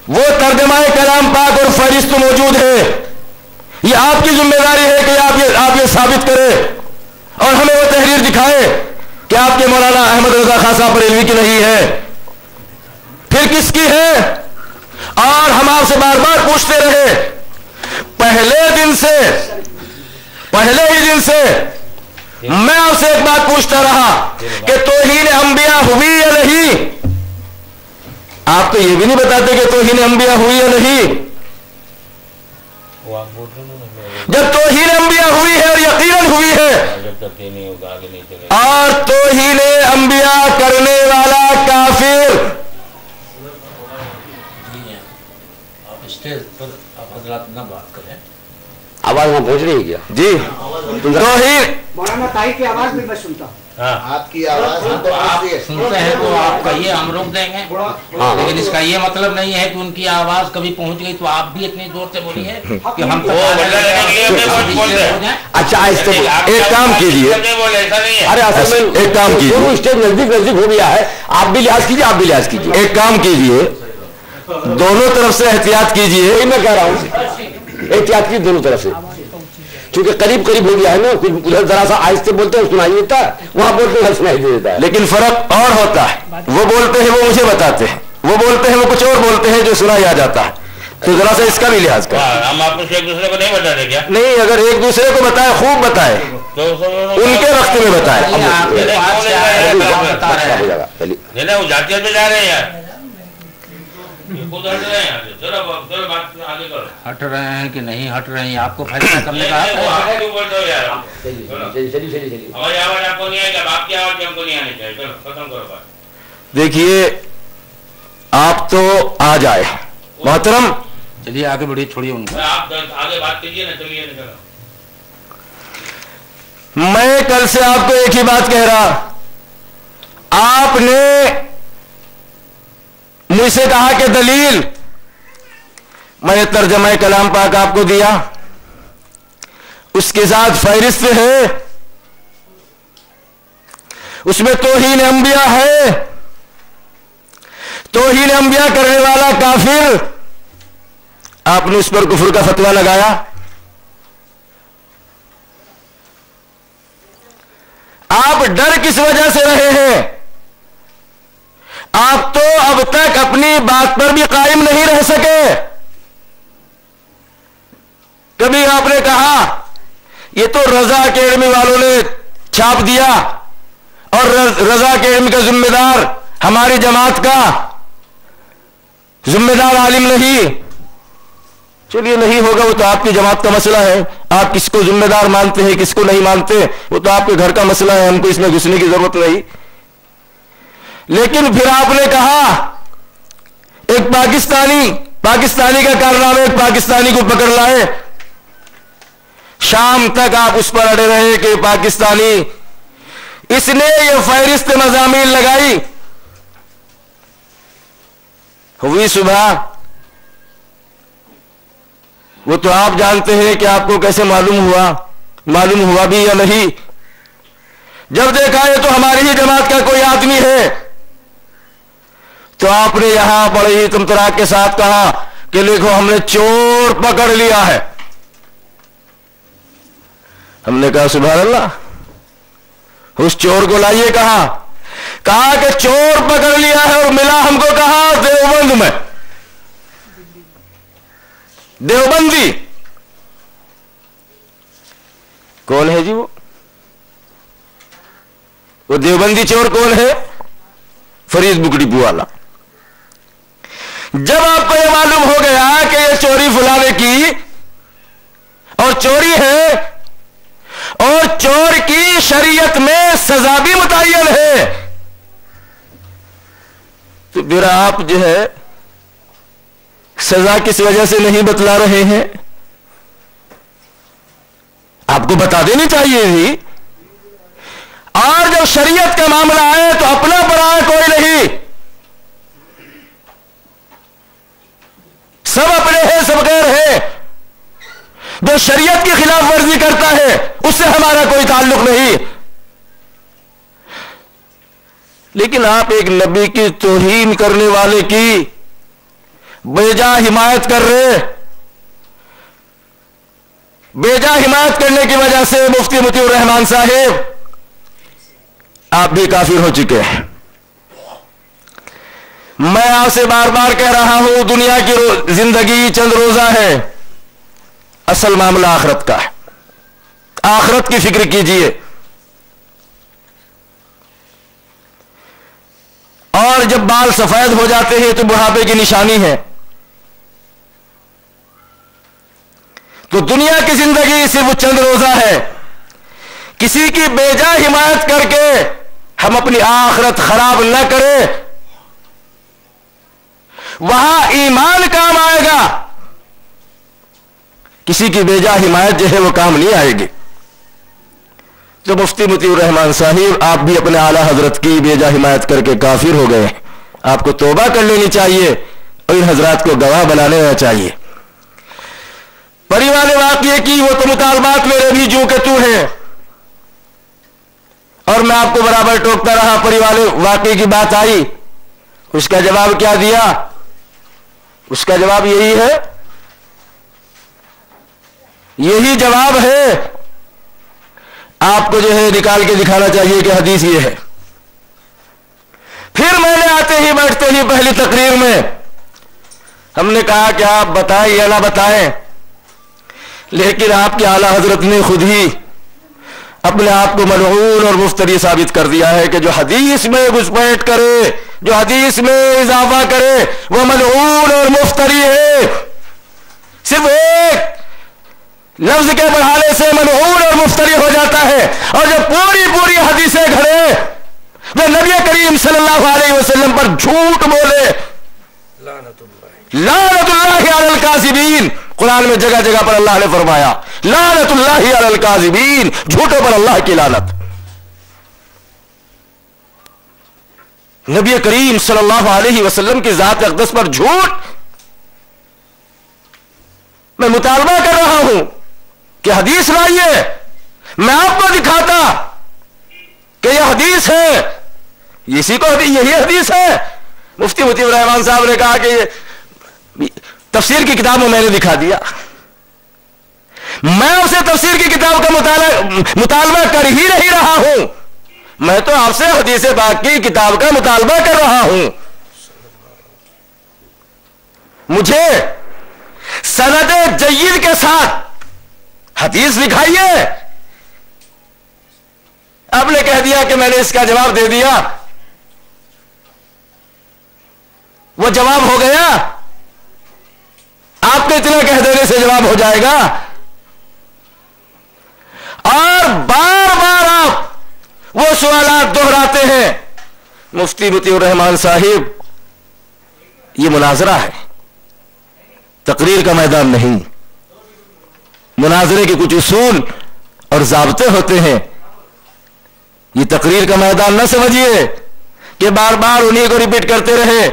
वो तर्जमाए कलाम पाक और फहरिस्त मौजूद है। ये आपकी जिम्मेदारी है कि आप ये साबित करें और हमें वो तहरीर दिखाएं कि आपके मौलाना अहमद रजा खान साहब बरेलवी की नहीं है, फिर किसकी है? और हम आपसे बार बार पूछते रहे, पहले ही दिन से मैं आपसे एक बात पूछता रहा कि तौहीन अंबिया हुई या नहीं। आप तो ये भी नहीं बताते कि तौहीन अंबिया हुई या नहीं। जब तौहीन अंबिया हुई है और यकीनन हुई है, और तौहीन अंबिया करने वाला काफिर, आवाज वहां पहुंच रही है क्या? जी, तौहीन मौलाना ताई की आवाज भी मैं सुनता हूँ। आपकी आवाज हम तो आप सुनते हैं तो आप कहिए, हम रोक देंगे, लेकिन इसका ये मतलब नहीं है कि उनकी आवाज कभी पहुंच गई तो आप भी इतनी जोर से बोलिए कि हम अच्छा एक काम कीजिए, अरे असल में एक काम कीजिए, स्टेज नजदीक हो गया है, आप भी लिहाज कीजिए, एक काम कीजिए, दोनों तरफ से एहतियात कीजिए। मैं कह रहा हूँ एहतियात की दोनों तरफ से, क्योंकि करीब हो गया है ना, कुछ उधर जरा सा आहिस्ते बोलते हैं सुनाई देता है, वहां बोलते हैं सुनाई देता है। लेकिन फर्क और होता है, वो बोलते हैं वो मुझे बताते हैं, वो बोलते हैं वो कुछ और बोलते हैं जो सुनाई आ जाता है। तो जरा सा इसका भी लिहाज कर। हम आपको एक दूसरे को नहीं बता रहे क्या? नहीं, अगर एक दूसरे को बताए, खूब बताए, उनके वक्त में बताए। जातियत में जा रहे हैं यार, हट रहे हैं कि नहीं हट रहे हैं, आपको फैसला करने का हक है। देखिए, आप तो आ जाए मोहतरम, चलिए आगे बढ़िए, छोड़िए उनको, आप आगे बात कीजिए ना, चलिए। मैं कल से आपको एक ही बात कह रहा, आपने मुझसे कहा कि दलील, मैंने तर्जमा कलाम पाक आपको दिया, उसके साथ फहरिस्त है, उसमें तौहीन अंबिया है, तौहीन अंबिया करने वाला काफिर, आपने उस पर कुफ्र का फतवा लगाया। आप डर किस वजह से रहे हैं? आप तो अब तक अपनी बात पर भी कायम नहीं रह सके। कभी आपने कहा ये तो रजा अकेडमी वालों ने छाप दिया और रजा अकेडमी का जिम्मेदार हमारी जमात का जिम्मेदार आलिम नहीं। चलिए, नहीं होगा, वो तो आपकी जमात का मसला है, आप किसको जिम्मेदार मानते हैं किसको नहीं मानते, वो तो आपके घर का मसला है, हमको इसमें घुसने की जरूरत नहीं। लेकिन फिर आपने कहा एक पाकिस्तानी का कारनामा, एक पाकिस्तानी को पकड़ लाए, शाम तक आप उस पर अड़े रहे कि पाकिस्तानी, इसने ये फहरिस्त मज़ामीन लगाई। हुई सुबह, वो तो आप जानते हैं कि आपको कैसे मालूम हुआ भी या नहीं। जब देखा ये तो हमारी ही जमात का कोई आदमी है, तो आपने यहां बड़े ही तमतराक के साथ कहा कि देखो हमने चोर पकड़ लिया है। हमने कहा सुभान अल्लाह, उस चोर को लाइए। कहा कि चोर पकड़ लिया है और मिला हमको कहा देवबंद में, देवबंदी। कौन है जी वो देवबंदी चोर कौन है? फरीद बुकड़ीपू वाला। जब आपको यह मालूम हो गया कि यह चोरी फुलाने की और चोरी है और चोर की शरीयत में सजा भी मुतय्यन है, तो फिर आप जो है सजा किस वजह से नहीं बतला रहे हैं? आपको बता देनी चाहिए थी। और जब शरीयत का मामला आए तो अपना पराया कोई नहीं, सब अपने हैं, सब गैर है। जो शरीयत की खिलाफ वर्जी करता है उससे हमारा कोई ताल्लुक नहीं। लेकिन आप एक नबी की तौहीन करने वाले की बेजा हिमायत कर रहे। बेजा हिमायत करने की वजह से मुफ्ती मतीउर रहमान साहिब आप भी काफिर हो चुके हैं। मैं आपसे बार बार कह रहा हूं, दुनिया की जिंदगी चंद रोजा है, असल मामला आखिरत का है। आखिरत की फिक्र कीजिए। और जब बाल सफेद हो जाते हैं तो बुढ़ापे की निशानी है। तो दुनिया की जिंदगी सिर्फ चंद रोजा है। किसी की बेजा हिमायत करके हम अपनी आखिरत खराब न करें। वहां ईमान काम आएगा, किसी की बेजा हिमायत जो है वो काम नहीं आएगी। तो मुफ्ती मतीउर रहमान साहिब आप भी अपने आला हजरत की बेजा हिमायत करके काफिर हो गए। आपको तौबा कर लेनी चाहिए और इन हजरात को गवाह बना लेना चाहिए। परिवार वाक़िए की वो तो मुतालबात मेरे भी जू के तू हैं, और मैं आपको बराबर टोकता रहा। परिवार वाक़िए की बात आई, उसका जवाब क्या दिया? उसका जवाब यही है, यही जवाब है। आपको जो है निकाल के दिखाना चाहिए कि हदीस ये है। फिर मैंने आते ही बैठते ही पहली तकरीर में हमने कहा कि आप बताएं या ना बताएं, लेकिन आपके आला हजरत ने खुद ही अपने आप को मलऊन और मुफ्तरी साबित कर दिया है कि जो हदीस में घुसपैठ करे, जो हदीस में इजाफा करे, वह मलऊन और मुफ्तरी है। सिर्फ एक लफ्ज के बढ़ाने से मलऊन और मुफ्तरी हो जाता है। और जो पूरी पूरी हदीसें घड़े, जो नबी करीम सल्लल्लाहु अलैहि वसल्लम पर झूठ बोले, लानतुल्लाहि अलल काज़िबीन, कुरान में जगह जगह पर अल्लाह ने फरमाया लानतुल्लाहि अलल काज़िबीन, झूठों पर अल्लाह की लानत। नबी करीम सल्लल्लाहु अलैहि वसल्लम की जात अक़दस पर झूठ। मैं मुतालबा कर रहा हूं कि हदीस लाइए, मैं आपको दिखाता कि यह हदीस है, इसी को यही हदीस है। मुफ्ती मतीउर रहमान साहब ने कहा कि तफसीर की किताब में मैंने दिखा दिया। मैं उसे तफसीर की किताब का मुतालबा कर ही नहीं रहा हूं, मैं तो आपसे हदीस पाक की किताब का मुतालबा कर रहा हूं। मुझे सनद जय्यद के साथ हदीस दिखाइए। आपने कह दिया कि मैंने इसका जवाब दे दिया, वो जवाब हो गया। आपके इतना कह देने से जवाब हो जाएगा। और बार बार आप वो सवालात दोहराते हैं। मुफ्ती मतीउर रहमान साहिब, ये मुनाजरा है, तकरीर का मैदान नहीं। मुनाजरे के कुछ उसूल और ज़ाब्ते होते हैं। ये तकरीर का मैदान न समझिए कि बार बार उन्हीं को रिपीट करते रहे।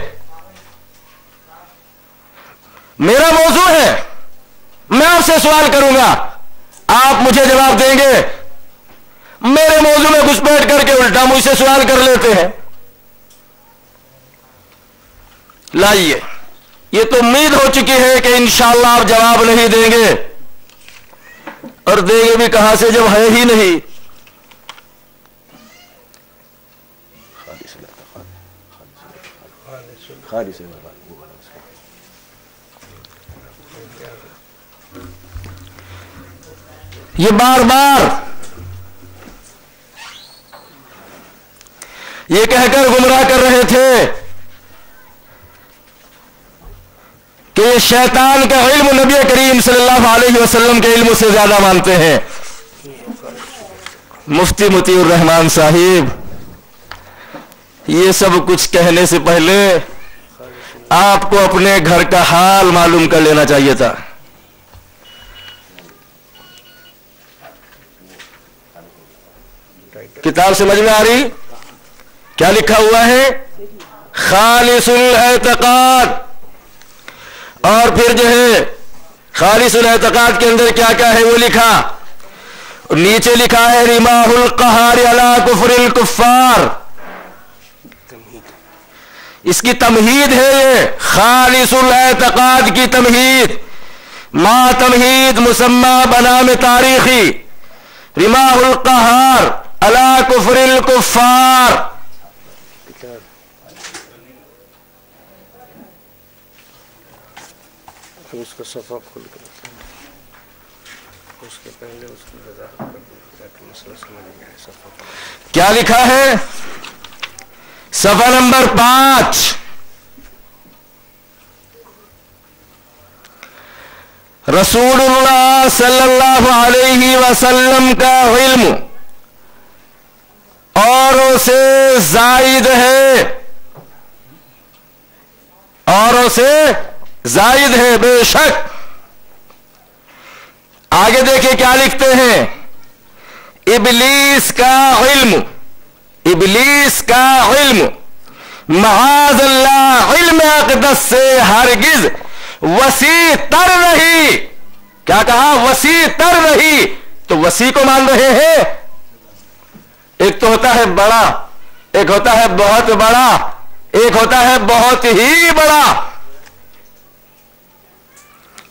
मेरा मौजू है, मैं आपसे सवाल करूंगा, आप मुझे जवाब देंगे। मेरे मौजू में घुसपैठ करके उल्टा मुझसे सवाल कर लेते हैं। लाइए, ये तो उम्मीद हो चुकी है कि इंशाअल्लाह आप जवाब नहीं देंगे, और देंगे भी कहां से जब है ही नहीं। ये बार बार ये कहकर गुमराह कर रहे थे कि ये शैतान का इल्म नबी करीम सल्लल्लाहु अलैहि वसल्लम के इल्म से ज्यादा मानते हैं। मुफ्ती मुतीउर रहमान साहिब, ये सब कुछ कहने से पहले आपको अपने घर का हाल मालूम कर लेना चाहिए था। किताब समझ में आ रही? क्या लिखा हुआ है? खालिसुल एतकाद। और फिर जो है खालिसुल एतकाद के अंदर क्या क्या है वो लिखा, नीचे लिखा है रिमाहुल क़हार अला कुफ्रिल कुफ़ार। इसकी तमहीद है ये, खालिसुल एतकाद की तमहीद। मा तमहीद मुसम्मा बनाम तारीखी, रिमाहुल क़हार अला कुफ्रिल कुफ़ार। उसका सफा खोल कर उसके पहले उसकी वजाहत कर दूं ताकि मसला समझ में आए। सफा क्या लिखा है? सफा नंबर 5, रसूलुल्लाह सल्लल्लाहु अलैहि वसल्लम का इल्म औरों से जायद है, औरों से जायद है बेशक। आगे देखिए क्या लिखते हैं, इबलीस का इल्म, इबलीस का इल्म मआज़ल्लाह इल्म अक़दस से हरगिज वसी तर नहीं। क्या कहा? वसी तर नहीं। तो वसी को मान रहे हैं। एक तो होता है बड़ा, एक होता है बहुत बड़ा, एक होता है बहुत ही बड़ा।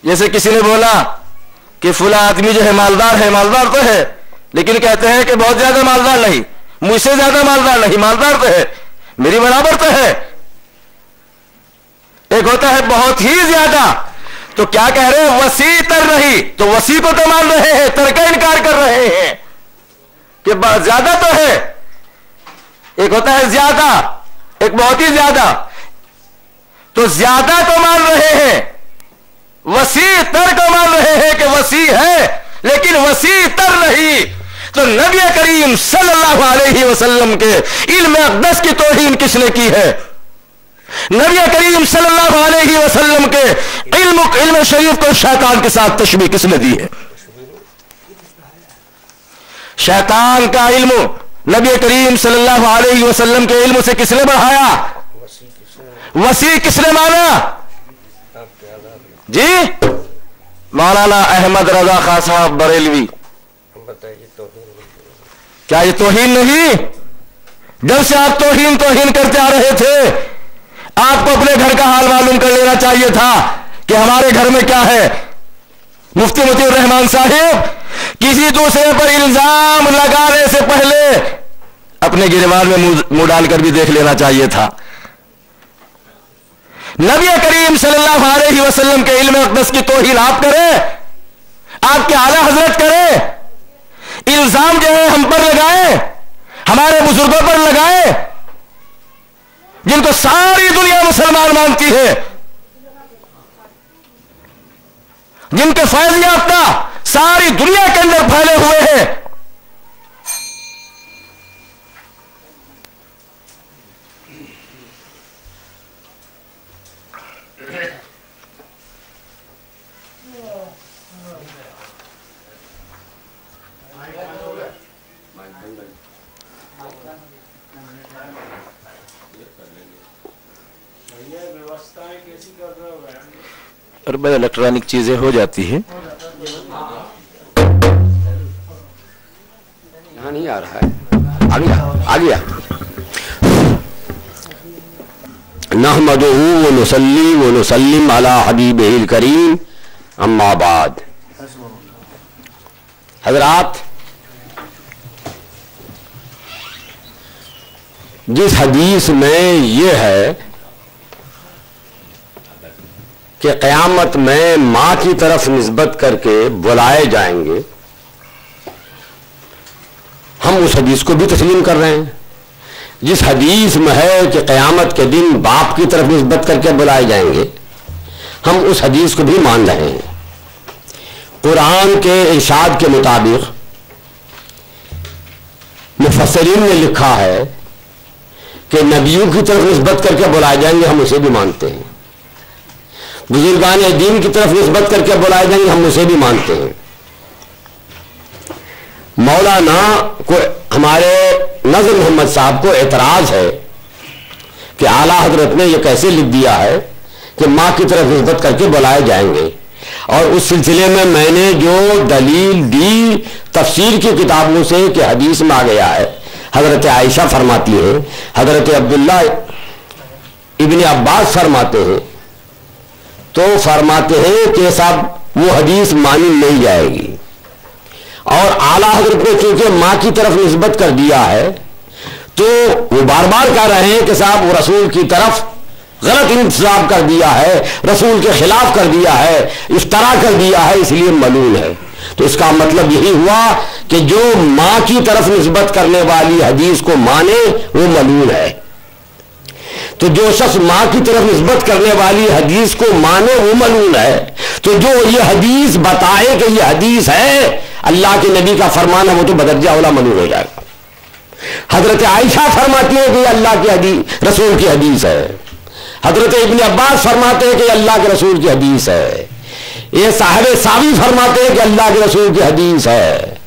जैसे किसी ने बोला कि फुला आदमी जो है मालदार है, मालदार तो है, लेकिन कहते हैं कि बहुत ज्यादा मालदार नहीं, मुझसे ज्यादा मालदार नहीं, मालदार तो है, मेरी बराबर तो है। एक होता है बहुत ही ज्यादा। तो क्या कह रहे हैं? वसी तर नहीं। तो वसी को तो मान रहे हैं, तर का इनकार कर रहे हैं कि ज्यादा तो है। एक होता है ज्यादा, एक बहुत ही ज्यादा। तो ज्यादा को मान रहे हैं, वसी तर को मान रहे हैं कि वसी है, लेकिन वसी तर नहीं। तो नबी करीम सल्लल्लाहु अलैहि वसल्लम के इल्म अक़दस की तौहीन किसने की है? नबी करीम सल्लल्लाहु अलैहि वसल्लम के इल्म शरीफ को शैतान के साथ तशबीह किसने दी है? शैतान का इल्म नबी करीम सल्लल्लाहु अलैहि वसल्लम के इल्म से किसने बढ़ाया? वसी किसने माना? जी, मौलाना अहमद रजा खान साहब बरेलवी। क्या ये तौहीन नहीं? जब से आप तौहीन करते आ रहे थे, आपको अपने घर का हाल मालूम कर लेना चाहिए था कि हमारे घर में क्या है। मुफ्ती मुतीउर रहमान साहिब, किसी दूसरे पर इल्जाम लगाने से पहले अपने गिरबान में मुंह डालकर भी देख लेना चाहिए था। नबी करीम सल्लल्लाहु अलैहि वसल्लम के इल्म अक़दस की तौहीन आप करें, आपके आला हजरत करें। इल्जाम जो है हम पर लगाए, हमारे बुजुर्गों पर लगाए, जिनको सारी दुनिया मुसलमान मानती है, जिनके फैज़ याफ्ता सारी दुनिया के अंदर फैले हुए हैं। और बस इलेक्ट्रॉनिक चीजें हो जाती है। यहाँ नहीं आ रहा है, आ गया। नहमदुहु व नुसल्ली व नुसल्लिम अला हबीबिहिल करीम, अम्मा बाद। हज़रात, जिस हदीस में यह है कि क़यामत में माँ की तरफ निस्बत करके बुलाए जाएंगे, हम उस हदीस को भी तस्लीम कर रहे हैं। जिस हदीस में है कि क़यामत के दिन बाप की तरफ निस्बत करके बुलाए जाएंगे, हम उस हदीस को भी मान रहे हैं। कुरान के इरशाद के मुताबिक मुफस्सिरीन ने लिखा है कि नबियों की तरफ निस्बत करके बुलाए जाएंगे, हम उसे भी मानते हैं। बुजुर्गान दीन की तरफ निस्बत करके बुलाए जाएंगे, हम उसे भी मानते हैं। मौलाना को, हमारे नज़र मोहम्मद साहब को एतराज है कि आला हजरत ने यह कैसे लिख दिया है कि माँ की तरफ निस्बत करके बुलाए जाएंगे। और उस सिलसिले में मैंने जो दलील दी तफसीर की किताबों से कि हदीस में आ गया है, हजरत आयशा फरमाती है, हजरत अब्दुल्ला इब्न अब्बास फरमाते हैं, तो फरमाते हैं कि साहब वो हदीस मानी नहीं जाएगी। और आला हजरत ने चूंकि माँ की तरफ निस्बत कर दिया है, तो वो बार बार कह रहे हैं कि साहब वो रसूल की तरफ गलत इंतजाम कर दिया है, रसूल के खिलाफ कर दिया है, इफ्तरा कर दिया है, इसलिए मलून है। तो इसका मतलब यही हुआ कि जो माँ की तरफ निस्बत करने वाली हदीस को माने वो मलून है। तो जो शख्स माँ की तरफ निस्बत करने वाली हदीस को माने वो मलून है। तो जो ये हदीस बताए कि ये हदीस है, अल्लाह के नबी का फरमान है, वो तो बदरजा औला मलून हो जाएगा। हजरत आयशा फरमाती है कि अल्लाह की हदीस, रसूल की हदीस है। हजरत इब्न अब्बास फरमाते हैं कि अल्लाह के रसूल की हदीस है। ये साहिब सावी फरमाते हैं कि अल्लाह के रसूल की हदीस है।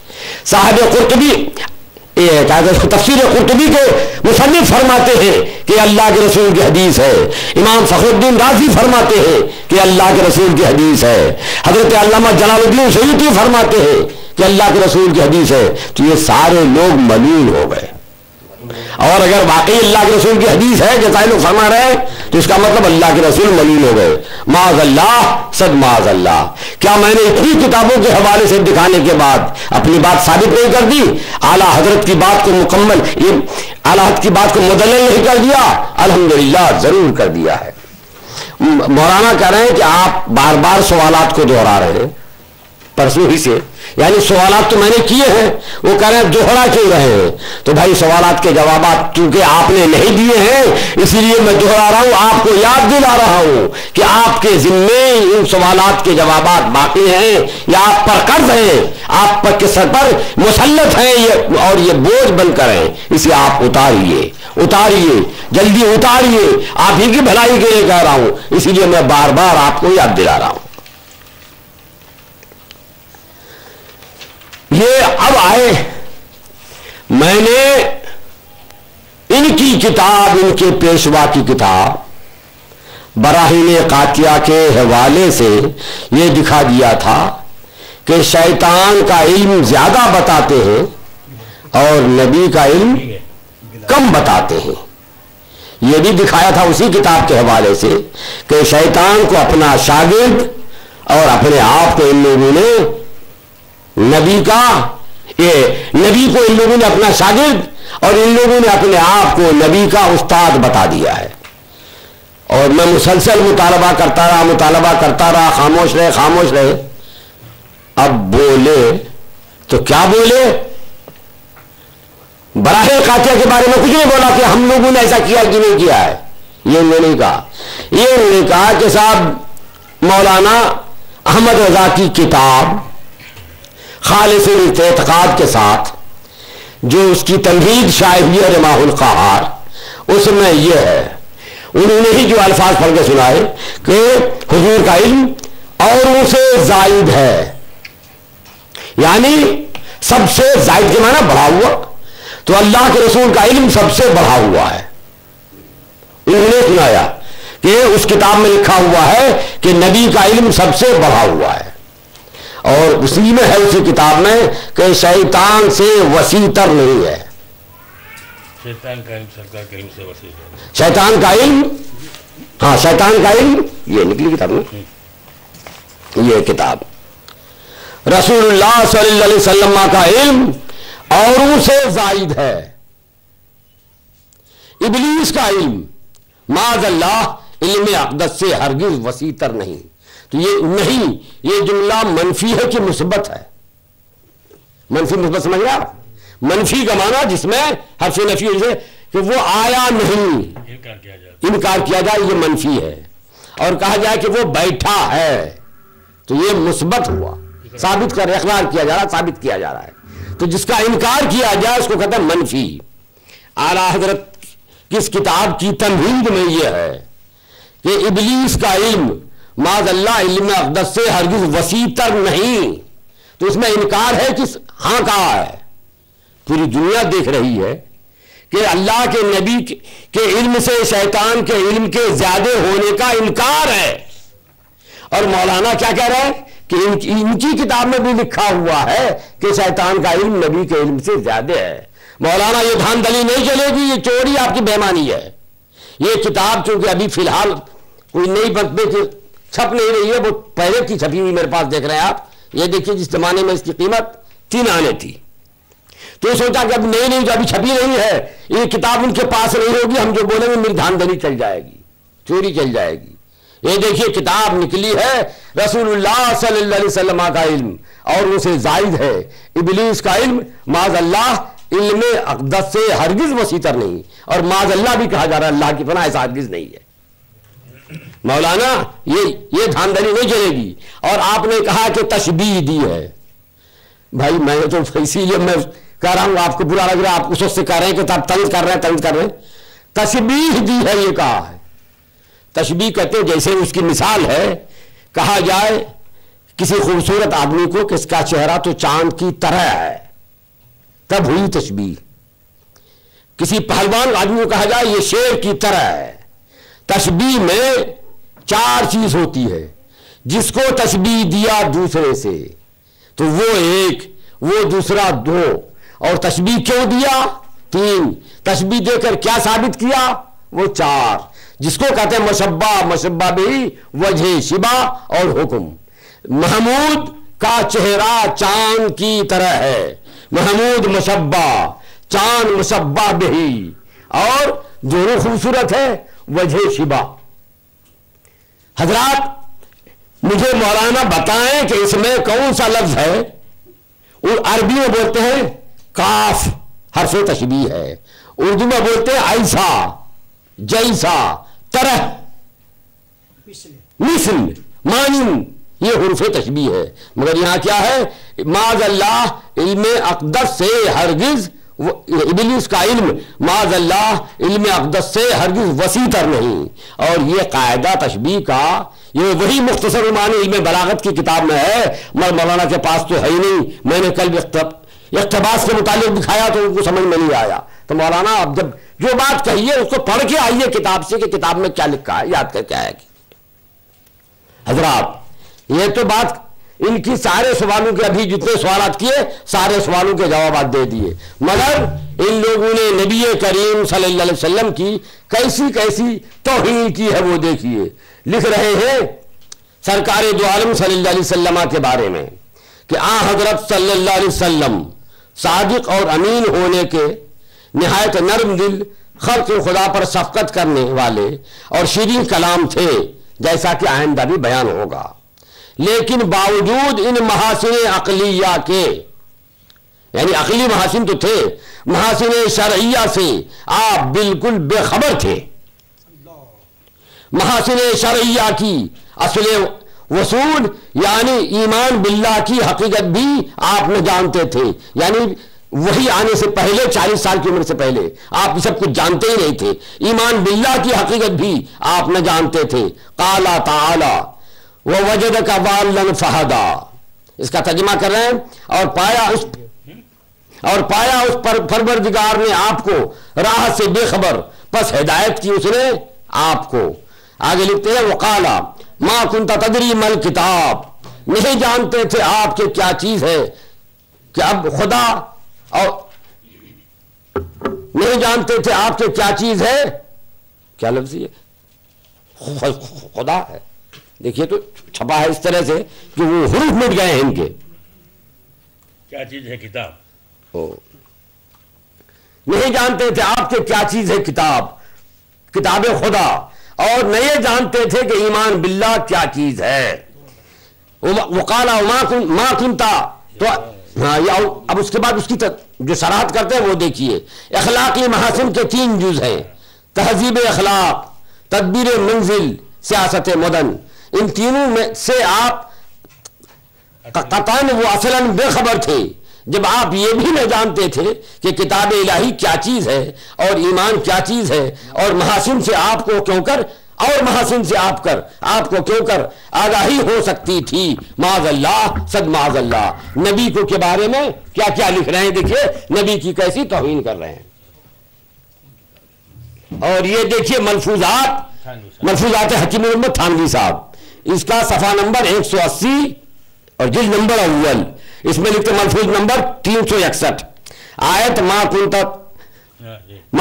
साहिब कुर्तुबी, तफसीर कुर्तुबी के मुसन्निफ फरमाते हैं कि अल्लाह के रसूल की हदीस है। इमाम फखरुद्दीन राज़ी फरमाते हैं कि अल्लाह के रसूल की हदीस है। हजरत अल्लामा जलालुद्दीन सयूती फरमाते हैं कि अल्लाह के रसूल की हदीस है। तो ये सारे लोग मलून हो गए। और अगर वाकई अल्लाह के रसूल की हदीस है जैसा लोग फरमा रहे हैं, तो इसका मतलब अल्लाह के रसूल मलून हो गए। माज़अल्लाह, सद माज़अल्लाह। क्या मैंने इतनी किताबों के हवाले से दिखाने के बाद अपनी बात साबित नहीं कर दी? आला हजरत की बात को मुकम्मल, आला हजरत की बात को मुदल्लल नहीं कर दिया? अल्हम्दुलिल्लाह, जरूर कर दिया है। मौलाना कह रहे हैं कि आप बार बार सवालात को दोहरा रहे हैं परसों ही से, यानी सवालात तो मैंने किए हैं, वो कह रहे हैं दोहरा क्यों रहे हैं? तो भाई सवालात के जवाब चूंकि आपने नहीं दिए हैं, इसीलिए मैं दोहरा रहा हूं, आपको याद दिला रहा हूं कि आपके जिम्मे इन सवालात के जवाब बाकी हैं या आप पर कर्ज हैं, आप पर के सर पर मुसल्लत हैं ये, और ये बोझ बनकर हैं। इसे आप उतारिए, उतारिए, जल्दी उतारिए। आप ही की भलाई के लिए कह रहा हूं, इसीलिए मैं बार बार आपको याद दिला रहा हूं। ये अब आए, मैंने इनकी किताब, इनके पेशवा की किताब बराहीन कातिया के हवाले से ये दिखा दिया था कि शैतान का इल्म ज्यादा बताते हैं और नबी का इल्म कम बताते हैं। ये भी दिखाया था उसी किताब के हवाले से कि शैतान को अपना शागिर्द और अपने आप को इन लोगों ने नबी का, ये नबी को इन लोगों ने अपना शागिर्द और इन लोगों ने अपने आप को नबी का उस्ताद बता दिया है। और मैं मुसलसल मुतालबा करता रहा, खामोश रहे, खामोश रहे। अब बोले तो क्या बोले? बराहे कातिया के बारे में कुछ नहीं बोला कि हम लोगों ने ऐसा किया कि नहीं किया है, ये उन्होंने नहीं कहा। ये उन्होंने कहा कि साहब मौलाना अहमद रजा की किताब खालिसुल एतकाद के साथ जो उसकी तमहीद शाये हुई है रिमाहुल क़हार, उसमें यह है, उन्होंने ही जो अल्फाज पढ़ के सुनाए कि हुजूर का इल्म औरों से जायद है, यानी सबसे जायद के माना बढ़ा हुआ। तो अल्लाह के रसूल का इल्म सबसे बढ़ा हुआ है। उन्होंने सुनाया कि उस किताब में लिखा हुआ है कि नबी का इल्म सबसे बढ़ा हुआ है, और उसी में है उसी किताब में कि शैतान से वसीतर नहीं है। शैतान का इल्म सरकार के इल्म से वसी है। शैतान का इल्म, हाँ शैतान का इल्म, ये निकली किताब में, ये किताब रसूलुल्लाह सल्लल्लाहु अलैहि वसल्लम का इल्म औरों से जायद है। इब्लीस का इल्म माज़अल्लाह इल्म अक़दस से हरगिज वसीतर नहीं। तो ये नहीं, ये जुमला मनफी है कि मुस्बत है? मनफी मुस्बत समझ रहे आप? मनफी का माना जिसमें हर्फ नफी है कि वो आया नहीं, इनकार किया जाए, ये मनफी है। और कहा जाए कि वो बैठा है, तो ये मुस्बत हुआ, साबित कर, इक़रार किया जा रहा, साबित किया जा रहा है। तो जिसका इनकार किया जाए उसको कहते हैं मनफी। आला हजरत किस किताब की तमहीद में यह है कि इब्लीस का इल्म माज़अल्लाह इल्म अक़दस से हरगिज़ वसीतर नहीं। तो इसमें इनकार है कि हाँ कहा है। पूरी दुनिया देख रही है कि अल्लाह के नबी के इल्म से शैतान के इल्म के ज्यादा होने का इनकार है। और मौलाना क्या कह रहे हैं कि इनकी किताब में भी लिखा हुआ है कि शैतान का इल्म नबी के इल्म से ज्यादा है। मौलाना ये धांधली नहीं चलेगी, ये चोरी आपकी बेईमानी है। ये किताब चूंकि अभी फिलहाल कोई नई बंदे की छप नहीं रही है, वो पहले की छपी हुई मेरे पास देख रहे हैं आप। ये देखिए जिस जमाने में इसकी कीमत 3 आने थी, तो सोचा कि अब नहीं जो अभी छपी नहीं है, ये किताब उनके पास नहीं होगी, हम जो बोलेंगे मेरी धांधली चल जाएगी, चोरी चल जाएगी। ये देखिए किताब निकली है रसूलुल्लाह सल्लल्लाहु अलैहि वसल्लम का इल्म और उसे जायद है। इब्लीस का इल्म माज़अल्लाह इल्म अक़दस से हरगिज़ वसीतर नहीं। और माज़अल्लाह भी कहा जा रहा है, अल्लाह की पनाह ऐसा हरगिज़ नहीं है। मौलाना ये धांधली नहीं चलेगी। और आपने कहा कि तशबीह दी है, भाई मैं तो इसीलिए मैं कह रहा हूं, आपको बुरा लग रहा है, आप उससे कह रहे हैं कि आप तंज कर रहे हैं। तशबीह दी है, ये कहा है। तशबीह कहते हैं जैसे उसकी मिसाल है, कहा जाए किसी खूबसूरत आदमी को कि इसका चेहरा तो चांद की तरह है, तब हुई तशबीह। किसी पहलवान आदमी को कहा जाए ये शेर की तरह है। तशबीह में 4 चीज होती है। जिसको तशबीह दिया दूसरे से तो वो 1, वो दूसरा 2, और तशबीह क्यों दिया 3, तशबीह देकर क्या साबित किया वो 4। जिसको कहते हैं मशब्बा, मशब्बा भी वजह शिबा और हुक्म। महमूद का चेहरा चांद की तरह है, महमूद मशब्बा, चांद मशब्बा भी, और दोनों खूबसूरत है, वजह शिबा। हजरात मुझे मौलाना बताएं कि इसमें कौन सा लफ्ज है। अरबी में बोलते हैं काफ, हर्फ तशबीह है। उर्दू में बोलते हैं ऐसा, जैसा, तरह, मिस्ल, मानिन, ये हुर्फ तशबीह है। मगर यहां क्या है, माज़अल्लाह इल्म अक़दस से हरगिज, इब्लीस का इल्म माज़अल्लाह इल्म अक़दस से हरगिज वसीतर नहीं। और ये कायदा तशबीह का ये वही मुख्तसर मानी इल्म बलागत की किताब में है, मगर मौलाना के पास तो है ही नहीं। मैंने कल इक़्तिबास के मुतालिक दिखाया तो उनको समझ में नहीं आया। तो मौलाना अब जब जो बात कही है उसको पढ़ के आइए किताब से कि किताब में क्या लिखा है, याद करके आया कि हजरात ये तो बात इनकी सारे सवालों के, अभी जितने सवाल किए सारे सवालों के जवाब दे दिए। मगर इन लोगों ने नबी करीम सल्लल्लाहु अलैहि वसल्लम की कैसी कैसी तौहीन की है वो देखिए। लिख रहे हैं सरकार दो आलम सल्लल्लाहु अलैहि वसल्लम के बारे में कि आ हजरत सल्लल्लाहु अलैहि वसल्लम सादिक और अमीन होने के, निहायत नर्म दिल, खल्क़ खुदा पर शफ़क़त करने वाले और शीरीन कलाम थे, जैसा कि आइंदा भी बयान होगा। लेकिन बावजूद इन महासिन अक़लिया के, यानी अक़ली महासिन तो थे, महासिन शरइया से आप बिल्कुल बेखबर थे। महासिन शरइया की असले वसूल यानी ईमान बिल्लाह की हकीकत भी आप न जानते थे। यानी वही आने से पहले 40 साल की उम्र से पहले आप सब कुछ जानते ही नहीं थे। ईमान बिल्लाह की हकीकत भी आप न जानते थे। काला ताला व वजद का वालन फहदा, इसका तर्जुमा कर रहे हैं। और पाया उस पर परवरदिगार ने आपको राह से बेखबर, बस हिदायत की उसने आपको। आगे लिखते हैं वकाला मा कुंता तदरी मल किताब, नहीं जानते थे आपके क्या चीज है, कि अब खुदा, और नहीं जानते थे आपके क्या चीज है, क्या लफ्ज है, खुदा है। देखिए तो छपा है इस तरह से कि वो हुरूफ मिट गए हैं इनके। क्या चीज है किताब? नहीं जानते थे आपके क्या चीज है किताब, किताब खुदा, और नहीं जानते थे कि ईमान बिल्लाह क्या चीज है। वो काला माँ कुंता, तो हाँ, अब उसके बाद उसकी जो शराहत करते हैं वो देखिए। अखलाकी महासिन के 3 जुज हैं, तहजीब अखलाक, तदबीर मंजिल, सियासत मदन। इन तीनों में से आप कतन वो असलन बेखबर थे जब आप ये भी न जानते थे कि किताब इलाही क्या चीज है और ईमान क्या चीज है, और महासिन से आपको क्यों कर, और महासिन से आपको क्यों कर आगाही हो सकती थी। माज़अल्लाह, सद माज़अल्लाह। नबी को के बारे में क्या क्या लिख रहे हैं, देखिए नबी की कैसी तौहीन कर रहे हैं। और ये देखिए मलफूजात हकीम मोहम्मद थानवी साहब, इसका सफा नंबर 180 और जिल्द नंबर अव्वल, इसमें लिखते मलफूज नंबर 361, आयत मा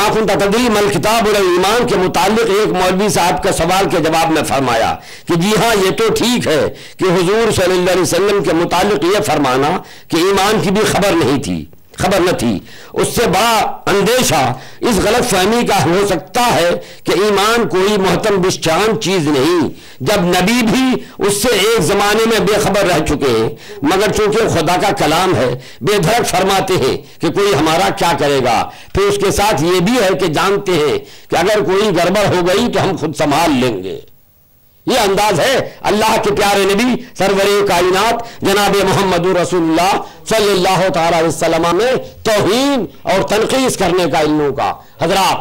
कुंता तदरी मल किताब और ईमान के मुतालिक एक मौलवी साहब का सवाल के जवाब में फरमाया कि जी हाँ, ये तो ठीक है कि हुजूर सल्लल्लाहु अलैहि वसल्लम के मुतालिक ये फरमाना कि ईमान की भी खबर न थी, उससे बड़ा अंदेशा इस गलत फहमी का हो सकता है कि ईमान कोई मोहतम बिश्चान चीज नहीं, जब नबी भी उससे एक जमाने में बेखबर रह चुके हैं, मगर चूंकि खुदा का कलाम है बेधड़क फरमाते हैं कि कोई हमारा क्या करेगा। फिर उसके साथ ये भी है कि जानते हैं कि अगर कोई गड़बड़ हो गई तो हम खुद संभाल लेंगे। ये अंदाज है अल्लाह के प्यारे नबी सरवरे कायनात जनाब मोहम्मद रसूलुल्लाह सल्लल्लाहु तआला अलैहि वसल्लम में तौहीन और तनकीस करने का इन लोगों का। हजरात,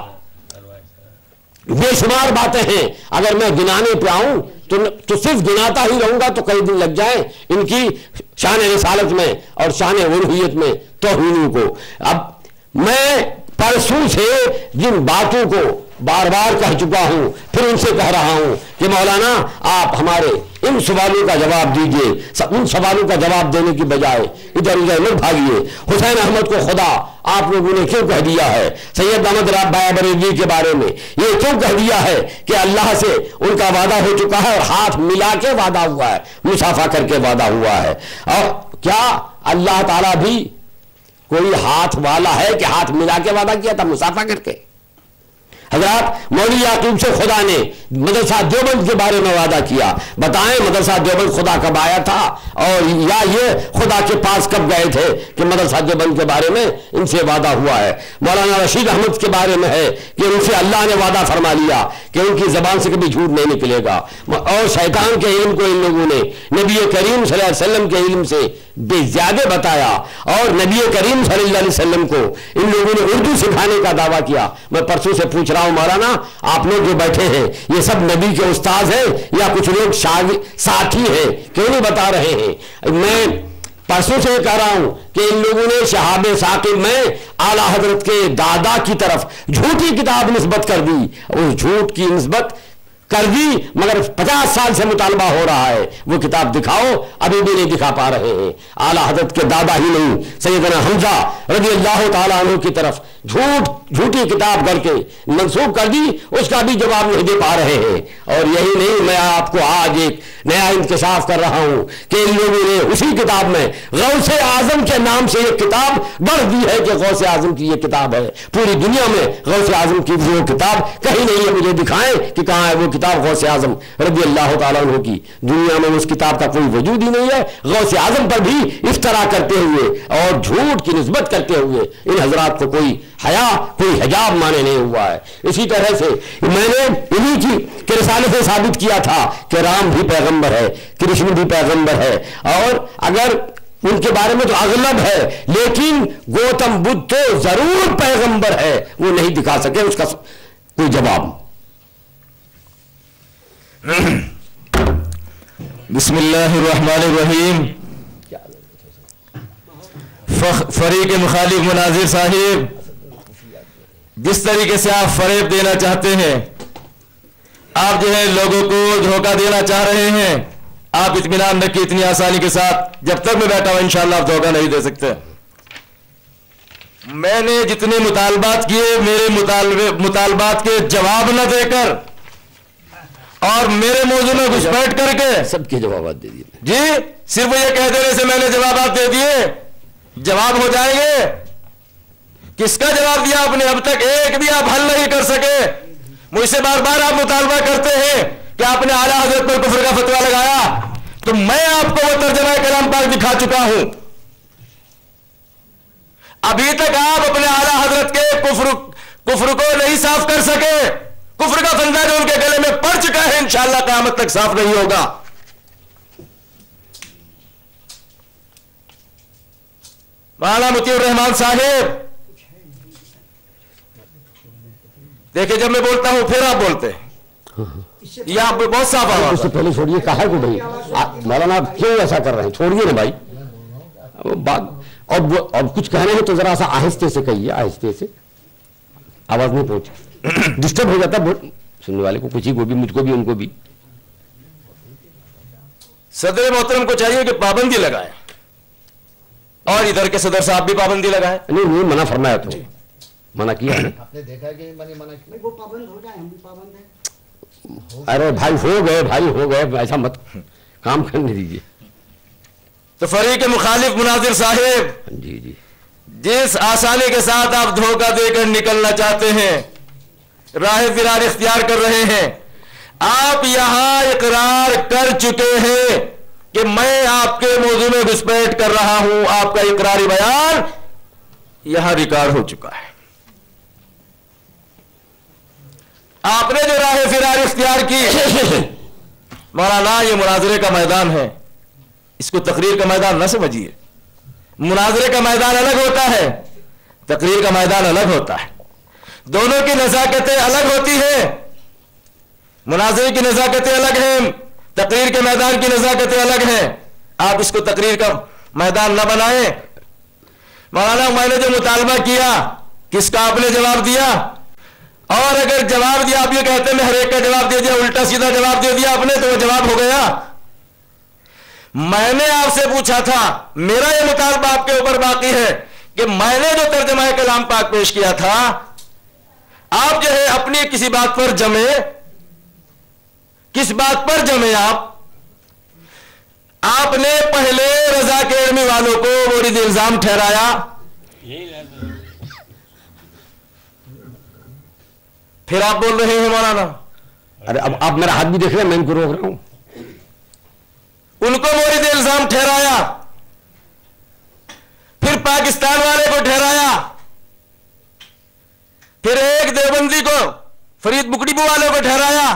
बेशुमार बातें हैं, अगर मैं गिनाने पे आऊं तो सिर्फ गिनाता ही रहूंगा तो कई दिन लग जाए इनकी शान रिसालत में और शान उलूहियत में तौहीन को। अब मैं परसों से जिन बातों को बार बार कह चुका हूं, फिर उनसे कह रहा हूं कि मौलाना आप हमारे इन सवालों का जवाब दीजिए। उन सवालों का जवाब देने की बजाय इधर उधर मत भागिए। हुसैन अहमद को खुदा आप लोगों ने क्यों कह दिया है? सैयद अहमद बाबरेलवी के बारे में ये क्यों कह दिया है कि अल्लाह से उनका वादा हो चुका है और हाथ मिला के वादा हुआ है, मुसाफा करके वादा हुआ है। और क्या अल्लाह ताला भी कोई हाथ वाला है कि हाथ मिला के वादा किया था मुसाफा करके? हजरात, मौलवी याकूब से खुदा ने मदरसा देवबंद के बारे में वादा किया। बताएं मदरसा देवबंद खुदा कब आया था, और या ये खुदा के पास कब गए थे कि मदरसा देवबंद के बारे में इनसे वादा हुआ है। मौलाना रशीद अहमद के बारे में है कि उनसे अल्लाह ने वादा फरमा लिया कि उनकी जबान से कभी झूठ नहीं निकलेगा। और शैतान के इल्म को इन लोगों ने नबी करीम सल्लल्लाहु अलैहि वसल्लम के इल्म से बेज़्यादा बताया, और नबी करीम सल्लल्लाहु अलैहि वसल्लम को इन लोगों ने उर्दू सिखाने का दावा किया। मैं परसों से पूछ रहा हूं मौलाना, आप लोग जो बैठे हैं ये सब नबी के उस्ताद हैं या कुछ लोग साथी हैं? क्यों नहीं बता रहे हैं? मैं परसों से कह रहा हूं कि इन लोगों ने शहाब साकिब में आला हजरत के दादा की तरफ झूठी किताब निस्बत कर दी, उस झूठ की निस्बत कर दी, मगर 50 साल से मुतालबा हो रहा है वो किताब दिखाओ, अभी भी नहीं दिखा पा रहे हैं। आला हजरत के दादा ही नहीं, सैयदना हमजा रज़ियल्लाहु ताला अन्हु की तरफ झूठी किताब करके मंसूब कर दी, उसका भी जवाब नहीं दे पा रहे हैं। और यही नहीं, मैं आपको आज एक नया इंकशाफ कर रहा हूं कि इन लोगों ने उसी किताब में गौसे आजम के नाम से एक किताब गढ़ दी है कि गौसे आजम की ये किताब है। पूरी दुनिया में गौसे आजम की वो किताब कहीं नहीं है, मुझे दिखाएं कि कहां है वो किताब गौसे आजम रज़ियल्लाहु ताला अन्हु की। दुनिया में उस किताब का कोई वजूद ही नहीं है। गौसे आजम पर भी इफ्तरा करते हुए और झूठ की निस्बत करते हुए इन हजरात को कोई हया, कोई हिजाब माने नहीं हुआ है। इसी तरह से मैंने इन्हीं की रिसाले से साबित किया था कि राम भी पैगंबर है, कृष्ण भी पैगंबर है, और अगर उनके बारे में तो अगलब है, लेकिन गौतम बुद्ध तो जरूर पैगंबर है, वो नहीं दिखा सके उसका कोई जवाब। बिस्मिल्लाहिर्रहमानिर्रहीम। फरीक मुखालिफ मुनाजिर साहिब, जिस तरीके से आप फरेब देना चाहते हैं आप जो है लोगों को धोखा देना चाह रहे हैं। आप इत्मीनान रखिए इतनी आसानी के साथ, जब तक मैं बैठा हूं इंशाअल्लाह आप धोखा नहीं दे सकते। मैंने जितने मुतालबात किए, मेरे मुतालबात के जवाब न देकर और मेरे मौजू में घुसपैठ करके सबके जवाब दे दिए जी। सिर्फ ये कह देने से मैंने जवाब दे दिए, जवाब हो जाएंगे? किसका जवाब दिया आपने? अब तक एक भी आप हल नहीं कर सके। मुझसे बार बार आप मुतालबा करते हैं कि आपने आला हजरत पर कुफ्र का फतवा लगाया, तो मैं आपको वो तर्जुमा कलाम पाक दिखा चुका हूं। अभी तक आप अपने आला हजरत के कुफ्र को नहीं साफ कर सके। कुफ्र का फंदा जो उनके गले में पड़ चुका है, इंशाअल्लाह क़यामत तक साफ नहीं होगा। मौलाना मुतीउर रहमान साहिब, देखिए जब मैं बोलता हूं फिर आप बोलते हैं, ये आप बहुत साफ आवाज। उससे पहले छोड़िए, कहा है को भाई मौलाना आप क्यों ऐसा कर रहे हैं? छोड़िए ना भाई वो बात। और कुछ कहने हैं तो जरा सा आहिस्ते से कहिए, आहिस्ते से, आवाज नहीं पहुंची, डिस्टर्ब हो जाता सुनने वाले को, किसी को भी, मुझको भी, उनको भी। सदर मोहतरम को चाहिए कि पाबंदी लगाए और इधर के सदर साहब भी पाबंदी लगाए। नहीं मना फरमाया, तो मना किया है। आपने देखा कि मैंने मना किया? वो पाबंद हो जाए, हम भी पाबंद हैं। अरे भाई हो गए, भाई हो गए, ऐसा मत काम करने दीजिए। तो फरीक मुखालिफ मुनाजिर साहिब, जी जी, जिस आसानी के साथ आप धोखा देकर निकलना चाहते हैं, राह फिरार इख्तियार कर रहे हैं, आप यहां इकरार कर चुके हैं कि मैं आपके मौजू में घुसपैठ कर रहा हूं। आपका इकरारी बयान यहां रिकॉर्ड हो चुका है। आपने जो राह फिरार इख्तियार की, मौलाना ये मुनाजरे का मैदान है, इसको तकरीर का मैदान न समझिए। मुनाजरे का मैदान अलग होता है, तकरीर का मैदान अलग होता है। दोनों की नज़ाकतें अलग होती हैं। मुनाजरे की नज़ाकतें अलग हैं, तकरीर के मैदान की नज़ाकतें अलग हैं। आप इसको तकरीर का मैदान न बनाएं। मौलाना मैंने जो मुतालबा किया, किसका आपने जवाब दिया? और अगर जवाब दिया, आप ये कहते हैं मैं हर एक का जवाब दे दिया, उल्टा सीधा जवाब दे दिया आपने, तो वो जवाब हो गया। मैंने आपसे पूछा था, मेरा ये मुतालबा आपके ऊपर बाकी है कि मैंने जो तर्जुमा कलाम पाक पेश किया था, आप जो है अपनी किसी बात पर जमे, किस बात पर जमे आपने पहले रजा अकेडमी वालों को मुरीद इल्जाम ठहराया, फिर आप बोल रहे हैं मौलाना। अरे अब आप मेरा हाथ भी देख रहे हैं, मैं इनको रोक रहा हूं। उनको मुरीद इल्जाम ठहराया, फिर पाकिस्तान वाले को ठहराया, फिर एक देवबंदी को, फरीद बुकड़ीबू वाले को ठहराया,